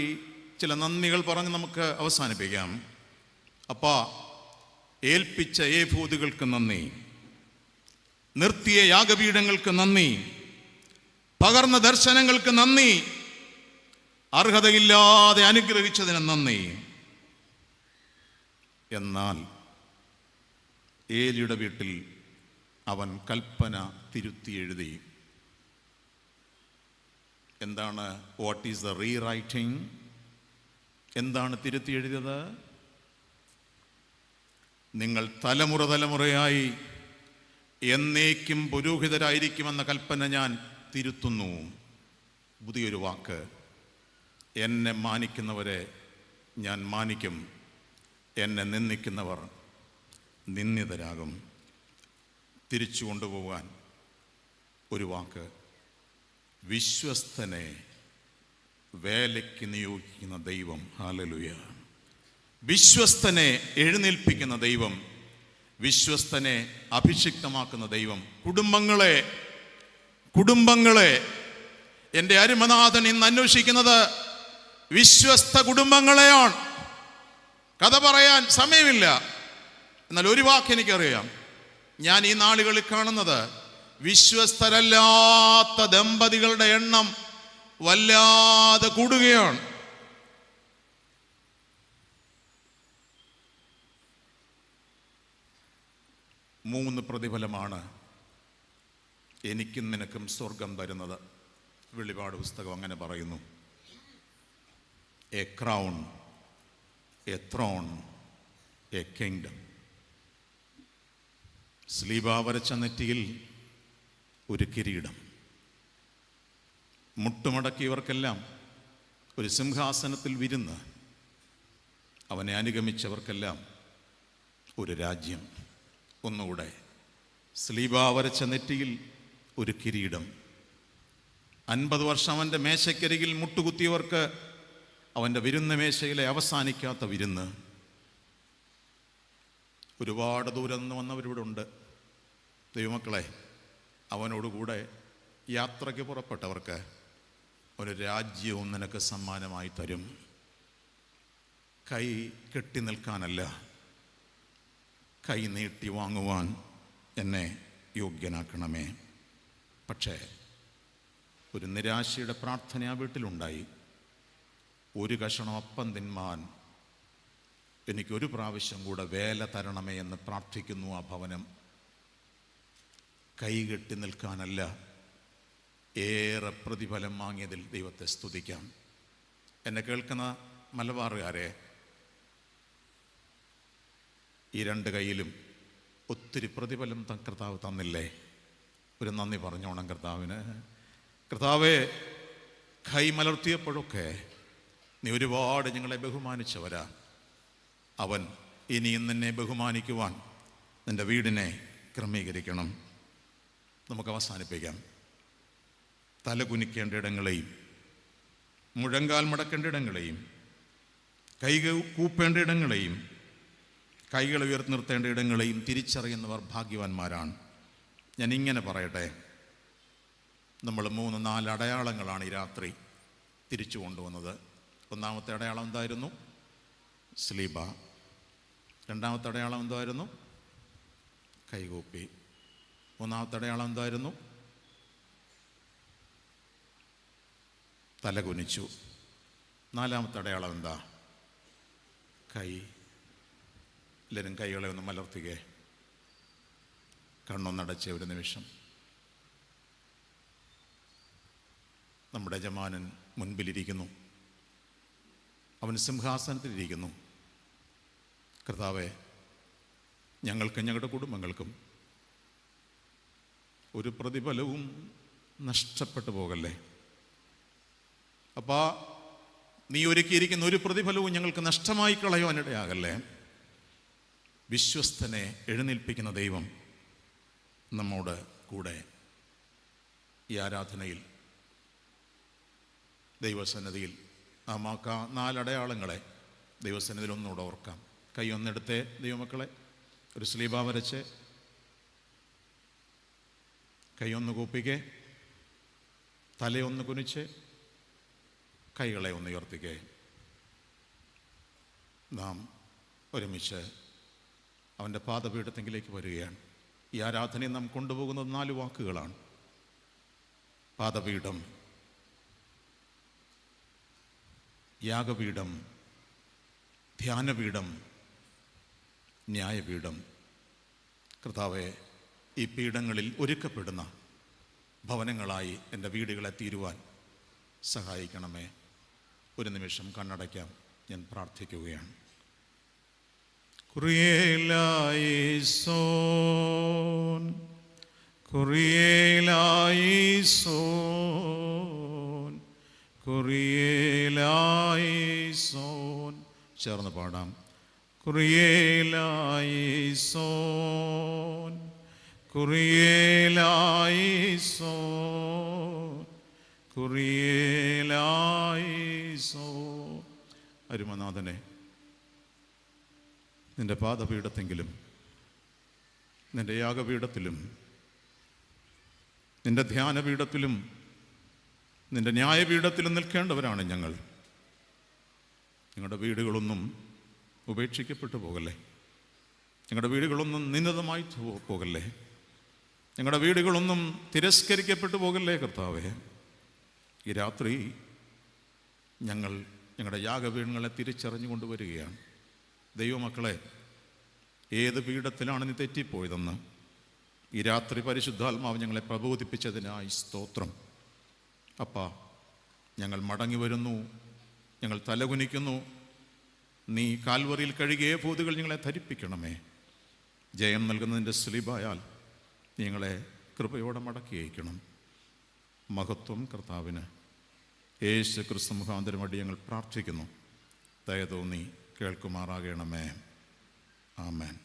ചില നന്ദികൾ പറഞ്ഞ് നമുക്ക് അവസാനിപ്പിക്കാം. അപ്പാ, ഏൽപ്പിച്ച ഏഫോദുകൾക്ക് നന്ദി, നിർത്തിയ യാഗപീഠങ്ങൾക്ക് നന്ദി, പകർന്ന ദർശനങ്ങൾക്ക് നന്ദി, അർഹതയില്ലാതെ അനുഗ്രഹിച്ചതിന് നന്ദി. എന്നാൽ ഏലിയുടെ വീട്ടിൽ അവൻ കൽപ്പന തിരുത്തി എഴുതി. എന്താണ് വാട്ട് ഈസ് ദ റീറൈറ്റിംഗ്? എന്താണ് തിരുത്തി എഴുതിയത്? നിങ്ങൾ തലമുറ തലമുറയായി എന്നേക്കും പുരോഹിതരായിരിക്കുമെന്ന കൽപ്പന ഞാൻ തിരുത്തുന്നു. പുതിയൊരു വാക്ക്, എന്നെ മാനിക്കുന്നവരെ ഞാൻ മാനിക്കും, എന്നെ നിന്ദിക്കുന്നവർ നിന്ദിതരാകും. തിരിച്ചു കൊണ്ടുപോകാൻ ഒരു വാക്ക്, വിശ്വസ്തനെ വേലയ്ക്ക് നിയോഗിക്കുന്ന ദൈവം. ഹല്ലേലൂയ. വിശ്വസ്തനെ എഴുന്നേൽപ്പിക്കുന്ന ദൈവം, വിശ്വസ്തനെ അഭിഷിക്തമാക്കുന്ന ദൈവം. കുടുംബങ്ങളെ എൻ്റെ അരുമനാഥൻ ഇന്ന് അന്വേഷിക്കുന്നത് വിശ്വസ്ത കുടുംബങ്ങളെയാണ്. കഥ പറയാൻ സമയമില്ല, എന്നാൽ ഒരു വാക്ക് എനിക്കറിയാം. ഞാൻ ഈ നാളുകളിൽ കാണുന്നത് വിശ്വസ്തരല്ലാത്ത ദമ്പതികളുടെ എണ്ണം വല്ലാതെ കൂടുകയാണ്. മൂന്ന് പ്രതിഫലമാണ് എനിക്കും നിനക്കും സ്വർഗം തരുന്നത്. വെളിപാട് പുസ്തകം അങ്ങനെ പറയുന്നു. A crown, a throne, a kingdom. സ്ലീബ വരച്ച നെറ്റിയിൽ ഒരു കിരീടം, മുട്ടുമടക്കിയവർക്കെല്ലാം ഒരു സിംഹാസനത്തിൽ വിരുന്ന്, അവനെ അനുഗമിച്ചവർക്കെല്ലാം ഒരു രാജ്യം. ഒന്നുകൂടെ, സ്ലീബ വരച്ച നെറ്റിയിൽ ഒരു കിരീടം. 50 വർഷം അവൻ്റെ മേശക്കരികിൽ മുട്ടുകുത്തിയവർക്ക് അവൻ്റെ വിരുന്ന് മേശയിലെ അവസാനിക്കാത്ത വിരുന്ന്. ഒരുപാട് ദൂരം നിന്ന് വന്നവരിവിടെ ഉണ്ട്. ദൈവമക്കളെ, അവനോടുകൂടെ യാത്രയ്ക്ക് പുറപ്പെട്ടവർക്ക് ഒരു രാജ്യവും നിനക്ക് സമ്മാനമായി തരും. കൈ കെട്ടി നിൽക്കാനല്ല, കൈ നീട്ടി വാങ്ങുവാൻ എന്നെ യോഗ്യനാക്കണമേ. പക്ഷേ ഒരു നിരാശയുടെ പ്രാർത്ഥന ആ വീട്ടിലുണ്ടായി. ഒരു കഷണം അപ്പം തിന്മാൻ എനിക്കൊരു പ്രാവശ്യം കൂടെ വേല തരണമേ എന്ന് പ്രാർത്ഥിക്കുന്നു ആ ഭവനം. കൈകെട്ടി നിൽക്കാനല്ല, ഏറെ പ്രതിഫലം വാങ്ങിയതിൽ ദൈവത്തെ സ്തുതിക്കാം. എന്നെ കേൾക്കുന്ന മലബാറുകാരെ, ഈ 2 കൈയിലും ഒത്തിരി പ്രതിഫലം കർത്താവ് തന്നില്ലേ? ഒരു നന്ദി പറഞ്ഞോണം കർത്താവിന്. കർത്താവേ, കൈ മലർത്തിയപ്പോഴൊക്കെ നീ ഒരുപാട് ഞങ്ങളെ ബഹുമാനിച്ചവരാ. അവൻ ഇനിയും നിന്നെ ബഹുമാനിക്കുവാൻ നിൻ്റെ വീടിനെ ക്രമീകരിക്കണം. നമുക്ക് അവസാനിപ്പിക്കാം. തല കുനിക്കേണ്ട ഇടങ്ങളെയും മുഴങ്കാൽ മടക്കേണ്ട ഇടങ്ങളെയും കൈ കൂപ്പേണ്ട ഇടങ്ങളെയും കൈകൾ ഉയർത്തി നിർത്തേണ്ട ഇടങ്ങളെയും തിരിച്ചറിയുന്നവർ ഭാഗ്യവാന്മാരാണ്. ഞാൻ ഇങ്ങനെ പറയട്ടെ, നമ്മൾ 3-4 അടയാളങ്ങളാണ് ഈ രാത്രി തിരിച്ചു കൊണ്ടുവന്നത്. ഒന്നാമത്തെ അടയാളം എന്തായിരുന്നു? സ്ലീബ. രണ്ടാമത്തെ അടയാളം എന്തായിരുന്നു? കൈകൂപ്പി. മൂന്നാമത്തെ അടയാളം എന്തായിരുന്നു? തലകുനിച്ചു. നാലാമത്തെ അടയാളം എന്താ? കൈ. എല്ലാവരും കൈകളെ ഒന്ന് മലർത്തുകയെ, കണ്ണൊന്നടച്ച ഒരു നിമിഷം. നമ്മുടെ യജമാനൻ മുൻപിലിരിക്കുന്നു, അവൻ സിംഹാസനത്തിലിരിക്കുന്നു. കർത്താവേ, ഞങ്ങൾക്കും ഞങ്ങളുടെ കുടുംബങ്ങൾക്കും ഒരു പ്രതിഫലവും നഷ്ടപ്പെട്ടു പോകല്ലേ. അപ്പാ, നീ ഒരുക്കിയിരിക്കുന്ന ഒരു പ്രതിഫലവും ഞങ്ങൾക്ക് നഷ്ടമായി കളയുവാനിടയാകല്ലേ. വിശ്വസ്തനെ എഴുന്നേൽപ്പിക്കുന്ന ദൈവം നമ്മോട് കൂടെ ഈ ആരാധനയിൽ ദൈവസന്നിധിയിൽ ആ 4 അടയാളങ്ങളെ ദൈവസന്നിധിയിൽ ഒന്നുകൂടെ ഓർക്കാം. കൈ ഒന്നെടുത്തേ ദൈവമക്കളെ, ഒരു സ്ലീബ വരച്ച് കൈ ഒന്ന് കൂപ്പിക്കേ, തലയൊന്ന് കുനിച്ച് കൈകളെ ഒന്ന് ഉയർത്തിക്കേ. നാം ഒരുമിച്ച് അവൻ്റെ പാദപീഠത്തെങ്കിലേക്ക് വരികയാണ്. ഈ ആരാധനയെ നാം കൊണ്ടുപോകുന്നത് 4 വാക്കുകളാണ്. പാദപീഠം, യാഗപീഠം, ധ്യാനപീഠം, ന്യായപീഠം. കർത്താവെ, ഈ പീഠങ്ങളിൽ ഒരുക്കപ്പെടുന്ന ഭവനങ്ങളായി എൻ്റെ വീടുകളെ തീരുവാൻ സഹായിക്കണമേ. ഒരു നിമിഷം കണ്ണടയ്ക്കാം, ഞാൻ പ്രാർത്ഥിക്കുകയാണ്. കുറിയേലായിസോൻ, കുറിയേലായിസോൻ, കുറിയേലായിസോൻ. ചേർന്ന് പാടാം. കുറിയേലായിസോൻ, കുറിയേലായിസോൻ, കുറിയേലായിസോൻ. അരുമനാഥനെ, നിന്റെ പാദപീഠത്തെങ്കിലും നിന്റെ യാഗപീഠത്തിലും നിന്റെ ധ്യാനപീഠത്തിലും നിന്റെ ന്യായപീഠത്തിലും നിൽക്കേണ്ടവരാണ് ഞങ്ങൾ. ഞങ്ങളുടെ വീടുകളൊന്നും ഉപേക്ഷിക്കപ്പെട്ടു പോകല്ലേ. ഞങ്ങളുടെ വീടുകളൊന്നും നിന്ദിതമായി പോകല്ലേ. ഞങ്ങളുടെ വീടുകളൊന്നും തിരസ്കരിക്കപ്പെട്ടു പോകല്ലേ. കർത്താവേ, ഈ രാത്രി ഞങ്ങൾ ഞങ്ങളുടെ യാഗപീഠങ്ങളെ തിരിച്ചറിഞ്ഞു കൊണ്ടുവരികയാണ്. ദൈവമക്കളെ, ഏത് പീഠത്തിലാണ് നീ തെറ്റിപ്പോയതെന്ന് ഈ രാത്രി പരിശുദ്ധാത്മാവ് ഞങ്ങളെ പ്രബോധിപ്പിച്ചതിനായി സ്തോത്രം. അപ്പാ, ഞങ്ങൾ മടങ്ങി വരുന്നു, ഞങ്ങൾ തലകുനിക്കുന്നു. നീ കാൽവറിയിൽ കഴുകിയ ഭൂതുകൾ ഞങ്ങളെ ധരിപ്പിക്കണമേ. ജയം നൽകുന്നതിൻ്റെ സ്ലീബായാൽ ഞങ്ങളെ കൃപയോടെ മടക്കി അയക്കണം. മഹത്വം കർത്താവിന്. യേശു ക്രിസ്തു മുഖാന്തരം വഴി ഞങ്ങൾ പ്രാർത്ഥിക്കുന്നു. ദയ തോന്നി കേൾക്കുമാറാകണമേ. ആമേൻ.